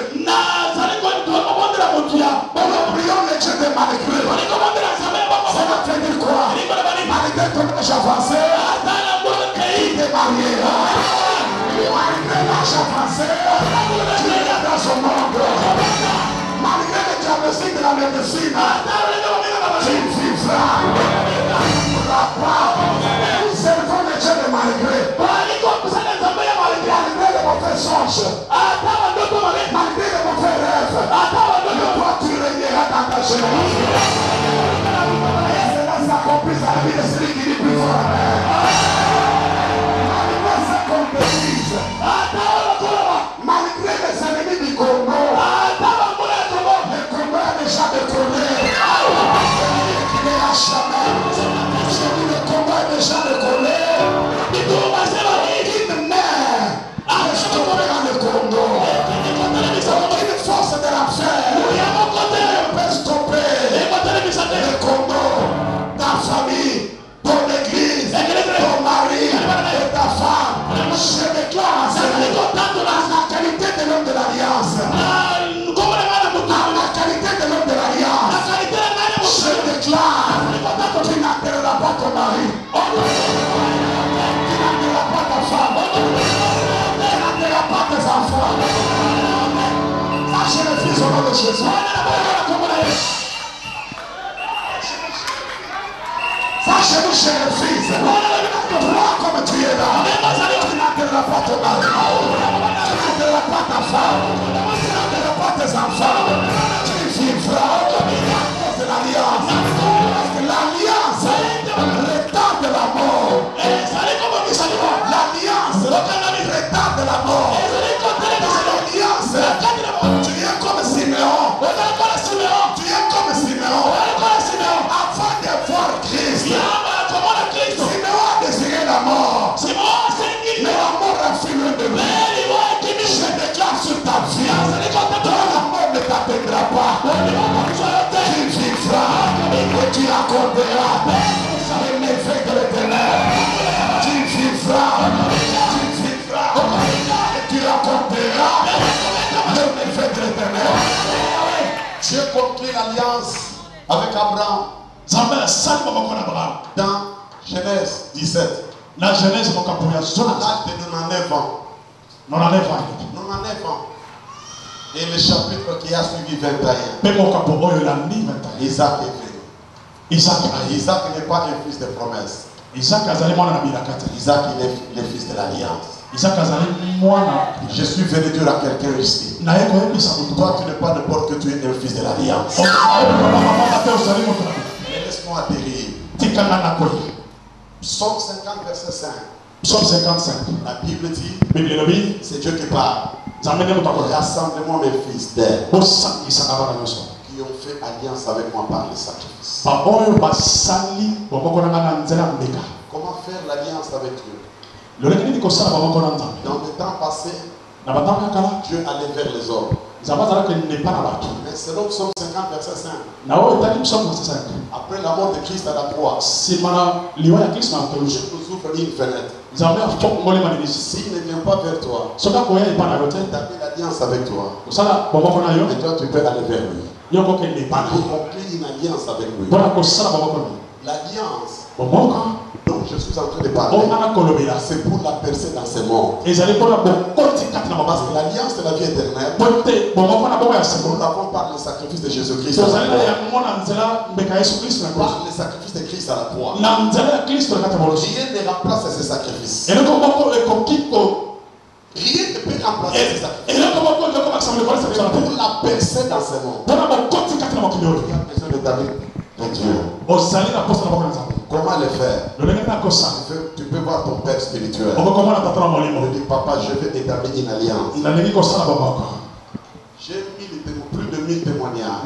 Nous prions le Dieu de malgré. Ça veut dire quoi? Malgré ton âge avancé, il est marié. Malgré l'âge avancé, tu es dans son monde. Malgré le diagnostic de la médecine, tu vivras. Nous servons le Dieu de malgré. Malgré les mauvais songes, malgré les mauvais rêves, toi tu régneras dans ta génération. Et cela s'accomplit à la vie de celui qui dit plus fort. Malgré ce qu'on te dise, malgré les ennemis du Congo, le Congo a déjà décollé. Il est à jamais. Le Congo a déjà décollé. Une mer a restauré le Congo. Aucune force de la terre ne peut stopper le Congo. Ta famille, ton église, ton mari et ta femme. Je déclare à la qualité de l'homme de l'alliance. À la qualité de l'homme de l'alliance. Je déclare, tu n'appelleras pas ton mari. Tu n'appelleras pas ta femme. Tu n'appelleras pas tes enfants. Ça, je le fais au nom de Jésus. Sachez-vous chez le Fils. Toi comme tu es là, tu n'appelleras pas ton mari. Tu n'appelleras pas ta femme. Tu n'appelleras pas tes enfants. Tu vivras à cause de l'alliance. Dieu conclut l'alliance avec Abraham. Dans Genèse 17. La Genèse à l'âge de 99 ans. 99 ans. Et le chapitre qui a suivi 21. Isaac est venu. Isaac n'est pas un fils de promesse. Isaac il est le fils de l'alliance. Je suis venu dire à quelqu'un ici. Toi tu n'es pas n'importe que tu es un fils de l'alliance. Laisse-moi atterrir. Psaume 50 verset 5. Psaume 55. La Bible dit, c'est Dieu qui parle. Rassemblez-moi mes fils d'air qui ont fait alliance avec moi par le sacrifice. Comment faire l'alliance avec Dieu? Dans le temps passé, Dieu allait vers les hommes. Mais selon Psaume 50 verset 5. Après la mort de Christ à la croix, Dieu nous ouvre une fenêtre. S'il ne vient pas vers toi, il a mis l'alliance avec toi. Et toi tu peux aller vers lui. Il conclut une alliance avec lui. L'alliance dont je suis en train de parler, c'est pour la percer dans ce monde. Parce que l'alliance de la vie éternelle, nous l'avons par le sacrifice de Jésus-Christ. Par le sacrifice de Christ à la croix. Rien ne remplace ce sacrifice. Rien ne peut remplacer ce sacrifice. Pour la percer dans ce monde. Il y a besoin de David, de Dieu. Comment le faire? Tu peux voir ton père spirituel. Il dit, papa, je vais établir une alliance. J'ai plus de 1000 témoignages.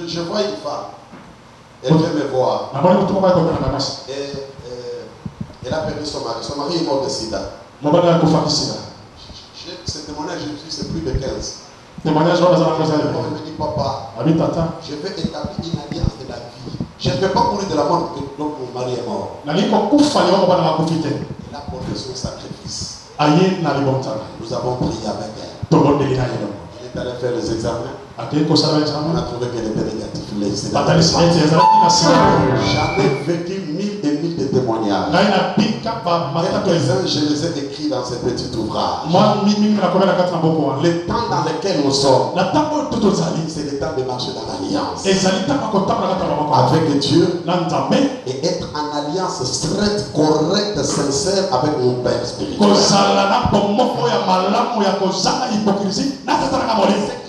Je vois une femme. Elle vient me voir. Et elle a perdu son mari. Son mari est mort de sida. Ce témoignage, c'est plus de 15. Elle me dit, papa, je vais établir une alliance de la vie. Je ne vais pas mourir de la mort donc mon mari est mort. Elle a porté son sacrifice. Nous avons prié avec elle. Elle est allée faire les examens. On a trouvé qu'elle était négative. J'avais vécu 1000 et 1000 de témoignages. Quelques-uns, je les ai écrits dans ce petit ouvrage. Le temps dans lequel nous sommes, c'est le temps de marcher dans l'alliance avec Dieu et être en alliance stricte, correcte, sincère avec mon Père spirituel.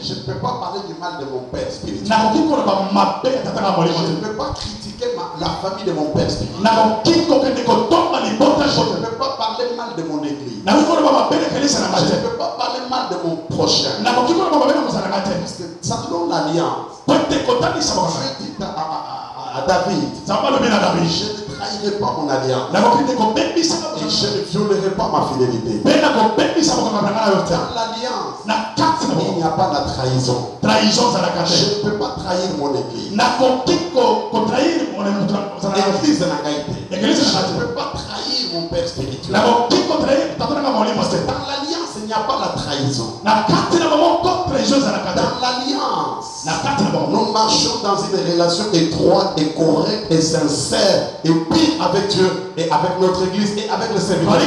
Je ne peux pas parler du mal de mon Père spirituel. Je ne peux pas critiquer la famille de mon Père spirituel. Je ne peux pas parler mal de mon église. Je ne peux pas parler mal de mon prochain. Parce que selon l'alliance, Dieu dit à David, je ne trahirai pas mon alliance. Et je ne violerai pas ma fidélité. Dans l'alliance, il n'y a pas la trahison. Je ne peux pas trahir mon église. L'église de la Gaïté. Je ne peux pas trahir mon Père spirituel. Parce que dans l'alliance, il n'y a pas la trahison. Dans l'alliance, nous marchons dans une relation étroite et correcte et sincère et pire avec Dieu et avec notre église et avec le serviteur.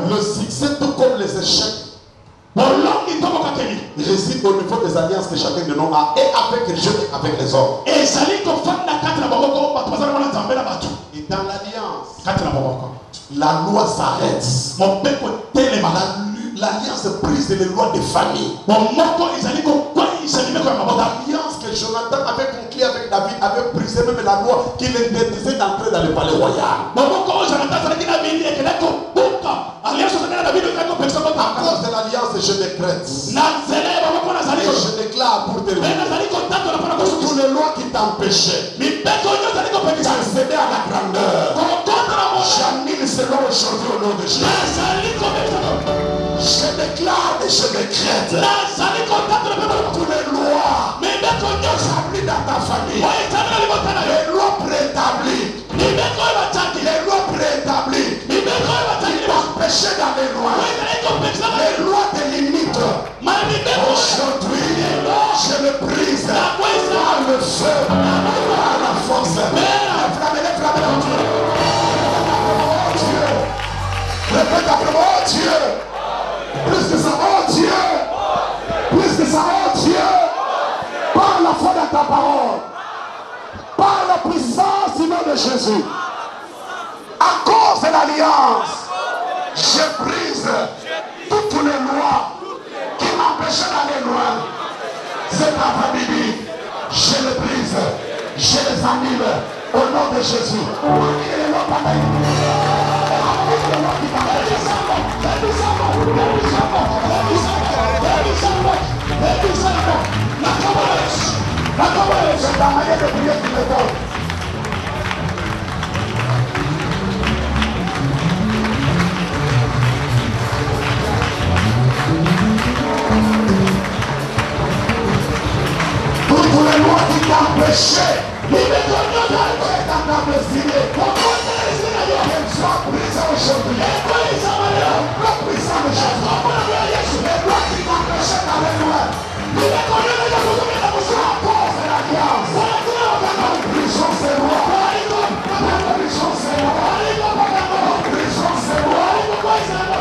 Le succès tout comme les échecs réside au niveau des alliances que chacun de nous a et avec Dieu et avec les hommes. Et dans l'alliance, la loi s'arrête. L'alliance brise les lois des familles. L'alliance que Jonathan avait conclue avec David avait brisé même la loi qui l'interdisait d'entrer dans le palais royal. À cause de l'alliance, je décrète. Et je déclare pour terminer. Toutes les lois qui t'empêchaient d'accéder à la grandeur, j'annule cela aujourd'hui au nom de Jésus. Je déclare et je décrète toutes les lois établies dans ta famille, les lois préétablies, les lois préétablies qui t'empêchaient d'aller loin. Dieu. Plus que ça, oh Dieu. Plus que ça, oh Dieu. Par la foi de ta parole. Par la puissance du nom de Jésus. À cause de l'alliance, je brise toutes les lois qui m'empêchent d'aller loin. C'est ta famille. Je les brise. Je les annule au nom de Jésus. C'est la manière de prier qui me donne. Toutes les lois qui t'empêchaient, il me donne d'arrêter dans ta destinée. Pourquoi qu'elle soit brisée aujourd'hui? La puissance de Jésus. Les lois qui t'empêchaient d'aller loin. Il me connaît déjà pour que nous soyons en cause de l'alliance. Brisons ces lois. Brisons ces lois. Brisons ces lois.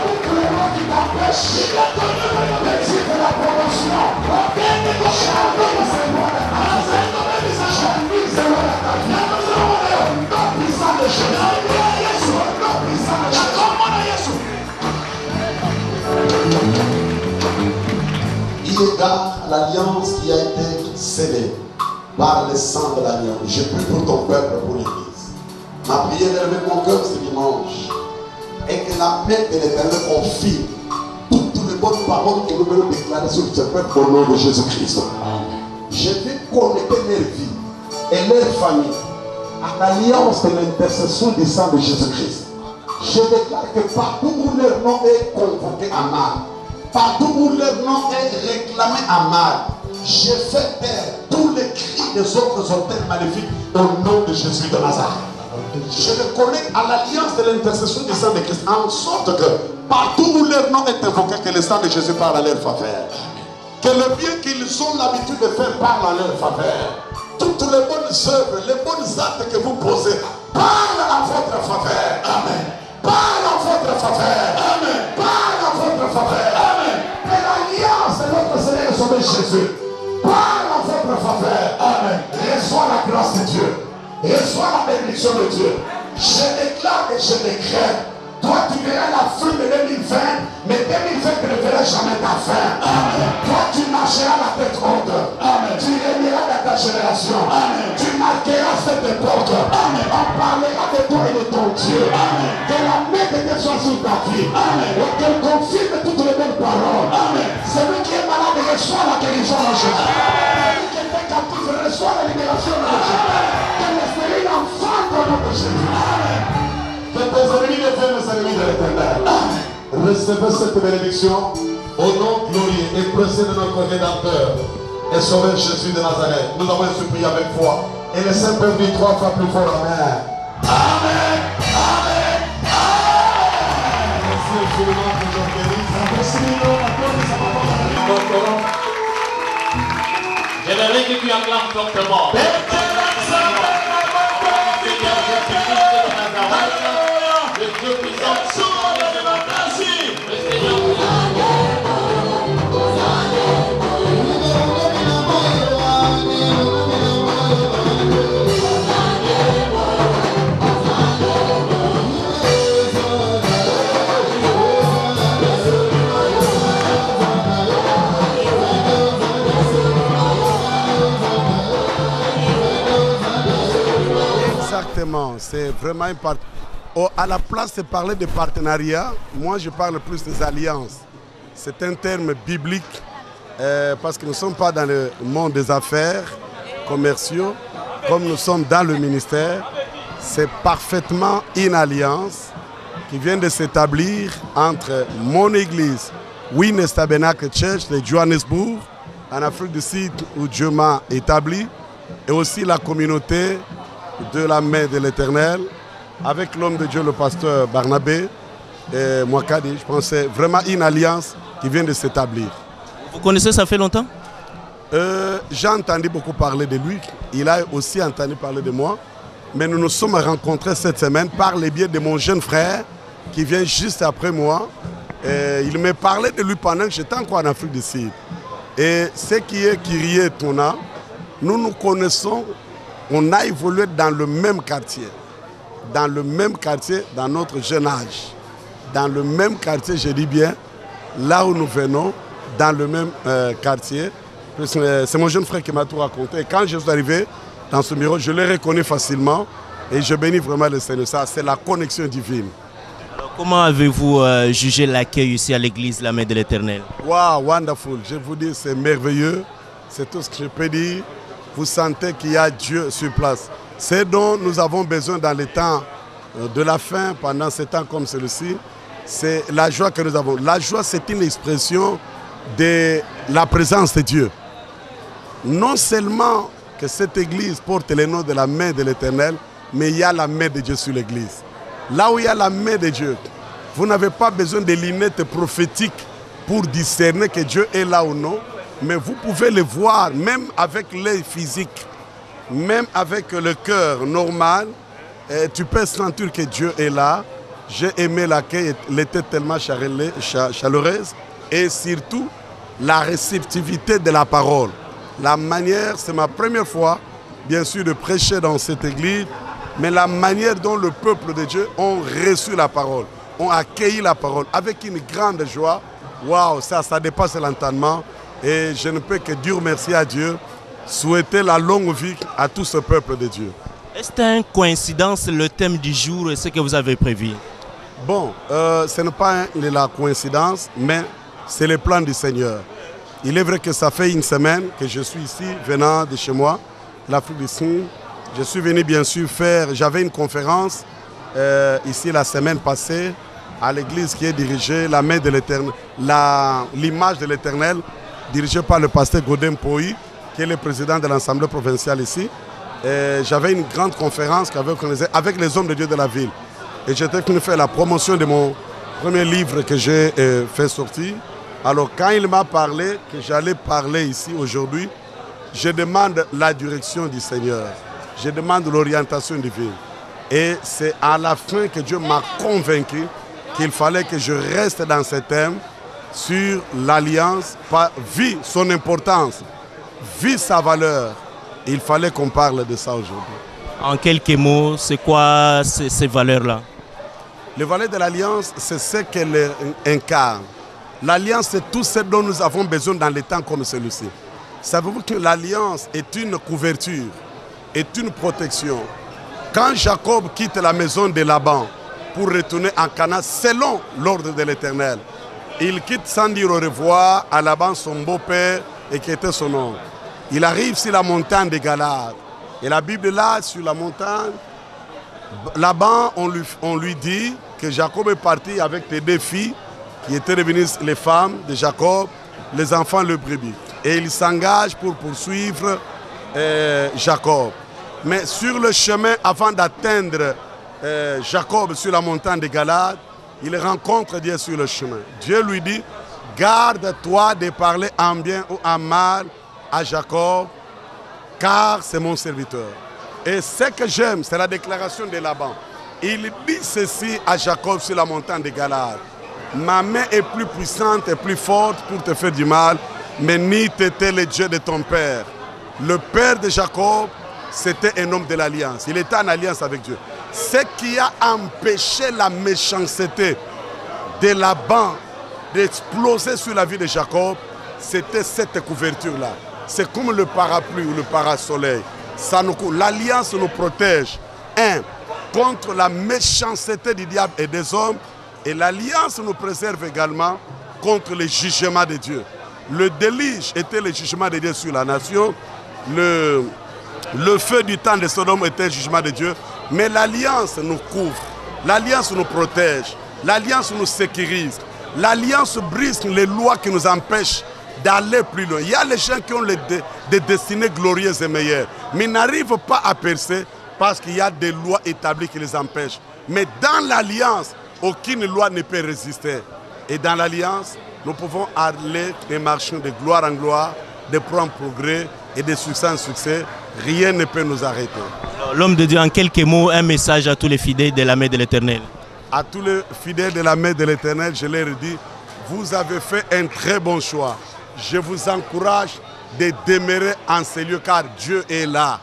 Toutes les lois qui t'empêchent de vivre la promotion. Il égale l'alliance qui a été scellée par le sang de l'agneau. Je prie pour ton peuple, pour l'Église. Ma prière est avec mon cœur ce dimanche. Et que la paix de l'Éternel confirme toutes les bonnes paroles que nous venons déclarer sur ce peuple au nom de Jésus-Christ. Je vais connecter leur vie et leur famille à l'alliance de l'intercession du sang de Jésus-Christ. Je déclare que partout où leur nom est convoqué à mal, partout où leur nom est réclamé à mal, je fais taire tous les cris des autres auteurs maléfiques au nom de Jésus de Nazareth. Je me connecte à l'alliance de l'intercession du sang de Christ, en sorte que partout où leur nom est invoqué, que le sang de Jésus parle à leur faveur. Que le bien qu'ils ont l'habitude de faire parle à leur faveur. Toutes les bonnes œuvres, les bonnes actes que vous posez, parlent à votre faveur. Amen. Parle à votre faveur. Amen. Parle à votre faveur. Amen. Que l'alliance de notre Seigneur et Sauveur Jésus parle à votre faveur. Amen. Reçois la grâce de Dieu. Reçois la bénédiction de Dieu. Je déclare et je décrète. Toi, tu verras la fin de 2020, mais 2020 ne verra jamais ta fin. Amen. Toi, tu marcheras la tête haute. Amen. Tu régneras dans ta génération. Amen. Tu marqueras cette époque. Amen. On parlera de toi et de ton Dieu. Amen. Que la main de Dieu soit sur ta vie. Amen. Et qu'elle confirme toutes les bonnes paroles. Amen. Celui qui est malade reçoit la guérison de Jésus. Celui qui est captif reçoit la libération de Jésus. Que l'esprit enfante au nom de Jésus. Amen. Que tes ennemis deviennent les ennemis de l'Éternel. Recevez cette bénédiction au nom glorieux et précieux de notre Rédempteur et Sauveur Jésus de Nazareth. Nous avons supplié avec foi. Et le Saint-Père dit 3 fois plus fort. Amen. Amen. Amen. Amen. Merci infiniment pour votre bénédiction. J'aimerais que tu acclames fortement. Exactement, c'est vraiment à la place de parler de partenariat, moi je parle plus des alliances. C'est un terme biblique parce que nous ne sommes pas dans le monde des affaires commerciaux, comme nous sommes dans le ministère. C'est parfaitement une alliance qui vient de s'établir entre mon église, Witness Tabernacle Church de Johannesburg, en Afrique du Sud, où Dieu m'a établi, et aussi la communauté de la main de l'Éternel, avec l'homme de Dieu, le pasteur Barnabé, et Mwakadi. Je pense que c'est vraiment une alliance qui vient de s'établir. Vous connaissez, ça fait longtemps? J'ai entendu beaucoup parler de lui. Il a aussi entendu parler de moi. Mais nous nous sommes rencontrés cette semaine par le biais de mon jeune frère qui vient juste après moi. Il me parlait de lui pendant que j'étais encore en Afrique du Sud. Et ce qui est curieux, étonnant, nous nous connaissons, on a évolué dans le même quartier. Dans le même quartier, dans notre jeune âge. Dans le même quartier, je dis bien, là où nous venons, dans le même quartier. C'est mon jeune frère qui m'a tout raconté. Et quand je suis arrivé dans ce bureau, je l'ai reconnu facilement. Et je bénis vraiment le Seigneur. Ça, c'est la connexion divine. Alors, comment avez-vous jugé l'accueil ici à l'église La Main de l'Éternel? Wow, wonderful. Je vous dis, c'est merveilleux. C'est tout ce que je peux dire. Vous sentez qu'il y a Dieu sur place. C'est dont nous avons besoin dans les temps de la fin, pendant ces temps comme celui-ci. C'est la joie que nous avons. La joie, c'est une expression de la présence de Dieu. Non seulement que cette église porte le nom de la main de l'Éternel, mais il y a la main de Dieu sur l'église. Là où il y a la main de Dieu, vous n'avez pas besoin de lunettes prophétiques pour discerner que Dieu est là ou non, mais vous pouvez le voir, même avec l'œil physique, même avec le cœur normal, tu peux sentir que Dieu est là. J'ai aimé l'accueil, elle était tellement chaleureuse, et surtout la réceptivité de la parole. La manière, c'est ma première fois, bien sûr, de prêcher dans cette église, mais la manière dont le peuple de Dieu ont reçu la parole, ont accueilli la parole avec une grande joie. Waouh, ça dépasse l'entendement. Et je ne peux que dire merci à Dieu, souhaiter la longue vie à tout ce peuple de Dieu. Est-ce une coïncidence le thème du jour et ce que vous avez prévu? Bon, ce n'est pas la coïncidence, mais c'est le plan du Seigneur. Il est vrai que ça fait une semaine que je suis ici, venant de chez moi, l'Afrique du Sud. Je suis venu bien sûr j'avais une conférence ici la semaine passée à l'église qui est dirigée, la main de l'Éternel, l'image de l'Éternel, dirigée par le pasteur Godin Poï, qui est le président de l'Assemblée provinciale ici. J'avais une grande conférence avec les hommes de Dieu de la ville. Et j'étais venu faire la promotion de mon premier livre que j'ai fait sortir. Alors quand il m'a parlé que j'allais parler ici aujourd'hui, je demande la direction du Seigneur. Je demande l'orientation divine. Et c'est à la fin que Dieu m'a convaincu qu'il fallait que je reste dans ce thème sur l'alliance, vu son importance, vu sa valeur. Il fallait qu'on parle de ça aujourd'hui. En quelques mots, c'est quoi ces valeurs-là? Les valeurs de l'alliance, c'est ce qu'elle incarne. L'alliance, c'est tout ce dont nous avons besoin dans les temps comme celui-ci. Savez-vous que l'alliance est une couverture, est une protection? Quand Jacob quitte la maison de Laban pour retourner en Canaan, selon l'ordre de l'Éternel, il quitte sans dire au revoir à Laban, son beau-père, et qui était son oncle. Il arrive sur la montagne de Galade. Et la Bible là, sur la montagne, Laban, on lui dit que Jacob est parti avec tes deux filles, qui étaient devenues les femmes de Jacob, les enfants, le brebis. Et il s'engage pour poursuivre Jacob. Mais sur le chemin, avant d'atteindre Jacob sur la montagne de Galade, il rencontre Dieu sur le chemin. Dieu lui dit, garde-toi de parler en bien ou en mal à Jacob, car c'est mon serviteur. Et ce que j'aime, c'est la déclaration de Laban. Il dit ceci à Jacob sur la montagne de Galade. Ma main est plus puissante et plus forte pour te faire du mal, mais ni t'étais le Dieu de ton père. Le père de Jacob, c'était un homme de l'alliance. Il était en alliance avec Dieu. Ce qui a empêché la méchanceté de Laban d'exploser sur la vie de Jacob, c'était cette couverture-là. C'est comme le parapluie ou le parasoleil. L'alliance nous protège, contre la méchanceté du diable et des hommes, et l'alliance nous préserve également contre le jugement de Dieu. Le déluge était le jugement de Dieu sur la nation, le feu du temps de Sodome était le jugement de Dieu, mais l'alliance nous couvre, l'alliance nous protège, l'alliance nous sécurise, l'alliance brise les lois qui nous empêchent d'aller plus loin. Il y a les gens qui ont des destinées glorieuses et meilleures, mais n'arrivent pas à percer parce qu'il y a des lois établies qui les empêchent. Mais dans l'alliance, aucune loi ne peut résister. Et dans l'alliance, nous pouvons aller et marcher de gloire en gloire, de progrès en progrès et de succès en succès. Rien ne peut nous arrêter. L'homme de Dieu, en quelques mots, un message à tous les fidèles de la main de l'Éternel. À tous les fidèles de la main de l'Éternel, je leur dis, vous avez fait un très bon choix. Je vous encourage de demeurer en ces lieux car Dieu est là.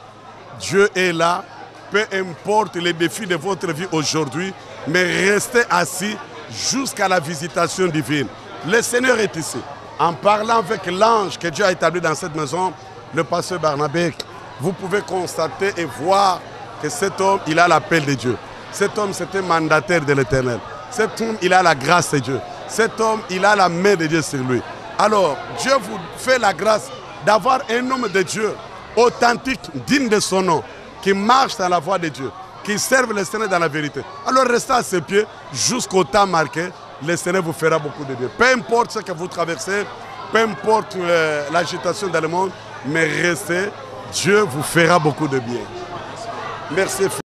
Dieu est là, peu importe les défis de votre vie aujourd'hui, mais restez assis jusqu'à la visitation divine. Le Seigneur est ici. En parlant avec l'ange que Dieu a établi dans cette maison, le pasteur Barnabé, vous pouvez constater et voir que cet homme, il a l'appel de Dieu. Cet homme, c'est un mandataire de l'Éternel. Cet homme, il a la grâce de Dieu. Cet homme, il a la main de Dieu sur lui. Alors, Dieu vous fait la grâce d'avoir un homme de Dieu authentique, digne de son nom, qui marche dans la voie de Dieu, qui serve le Seigneur dans la vérité. Alors restez à ses pieds jusqu'au temps marqué, le Seigneur vous fera beaucoup de bien. Peu importe ce que vous traversez, peu importe l'agitation dans le monde, mais restez, Dieu vous fera beaucoup de bien. Merci.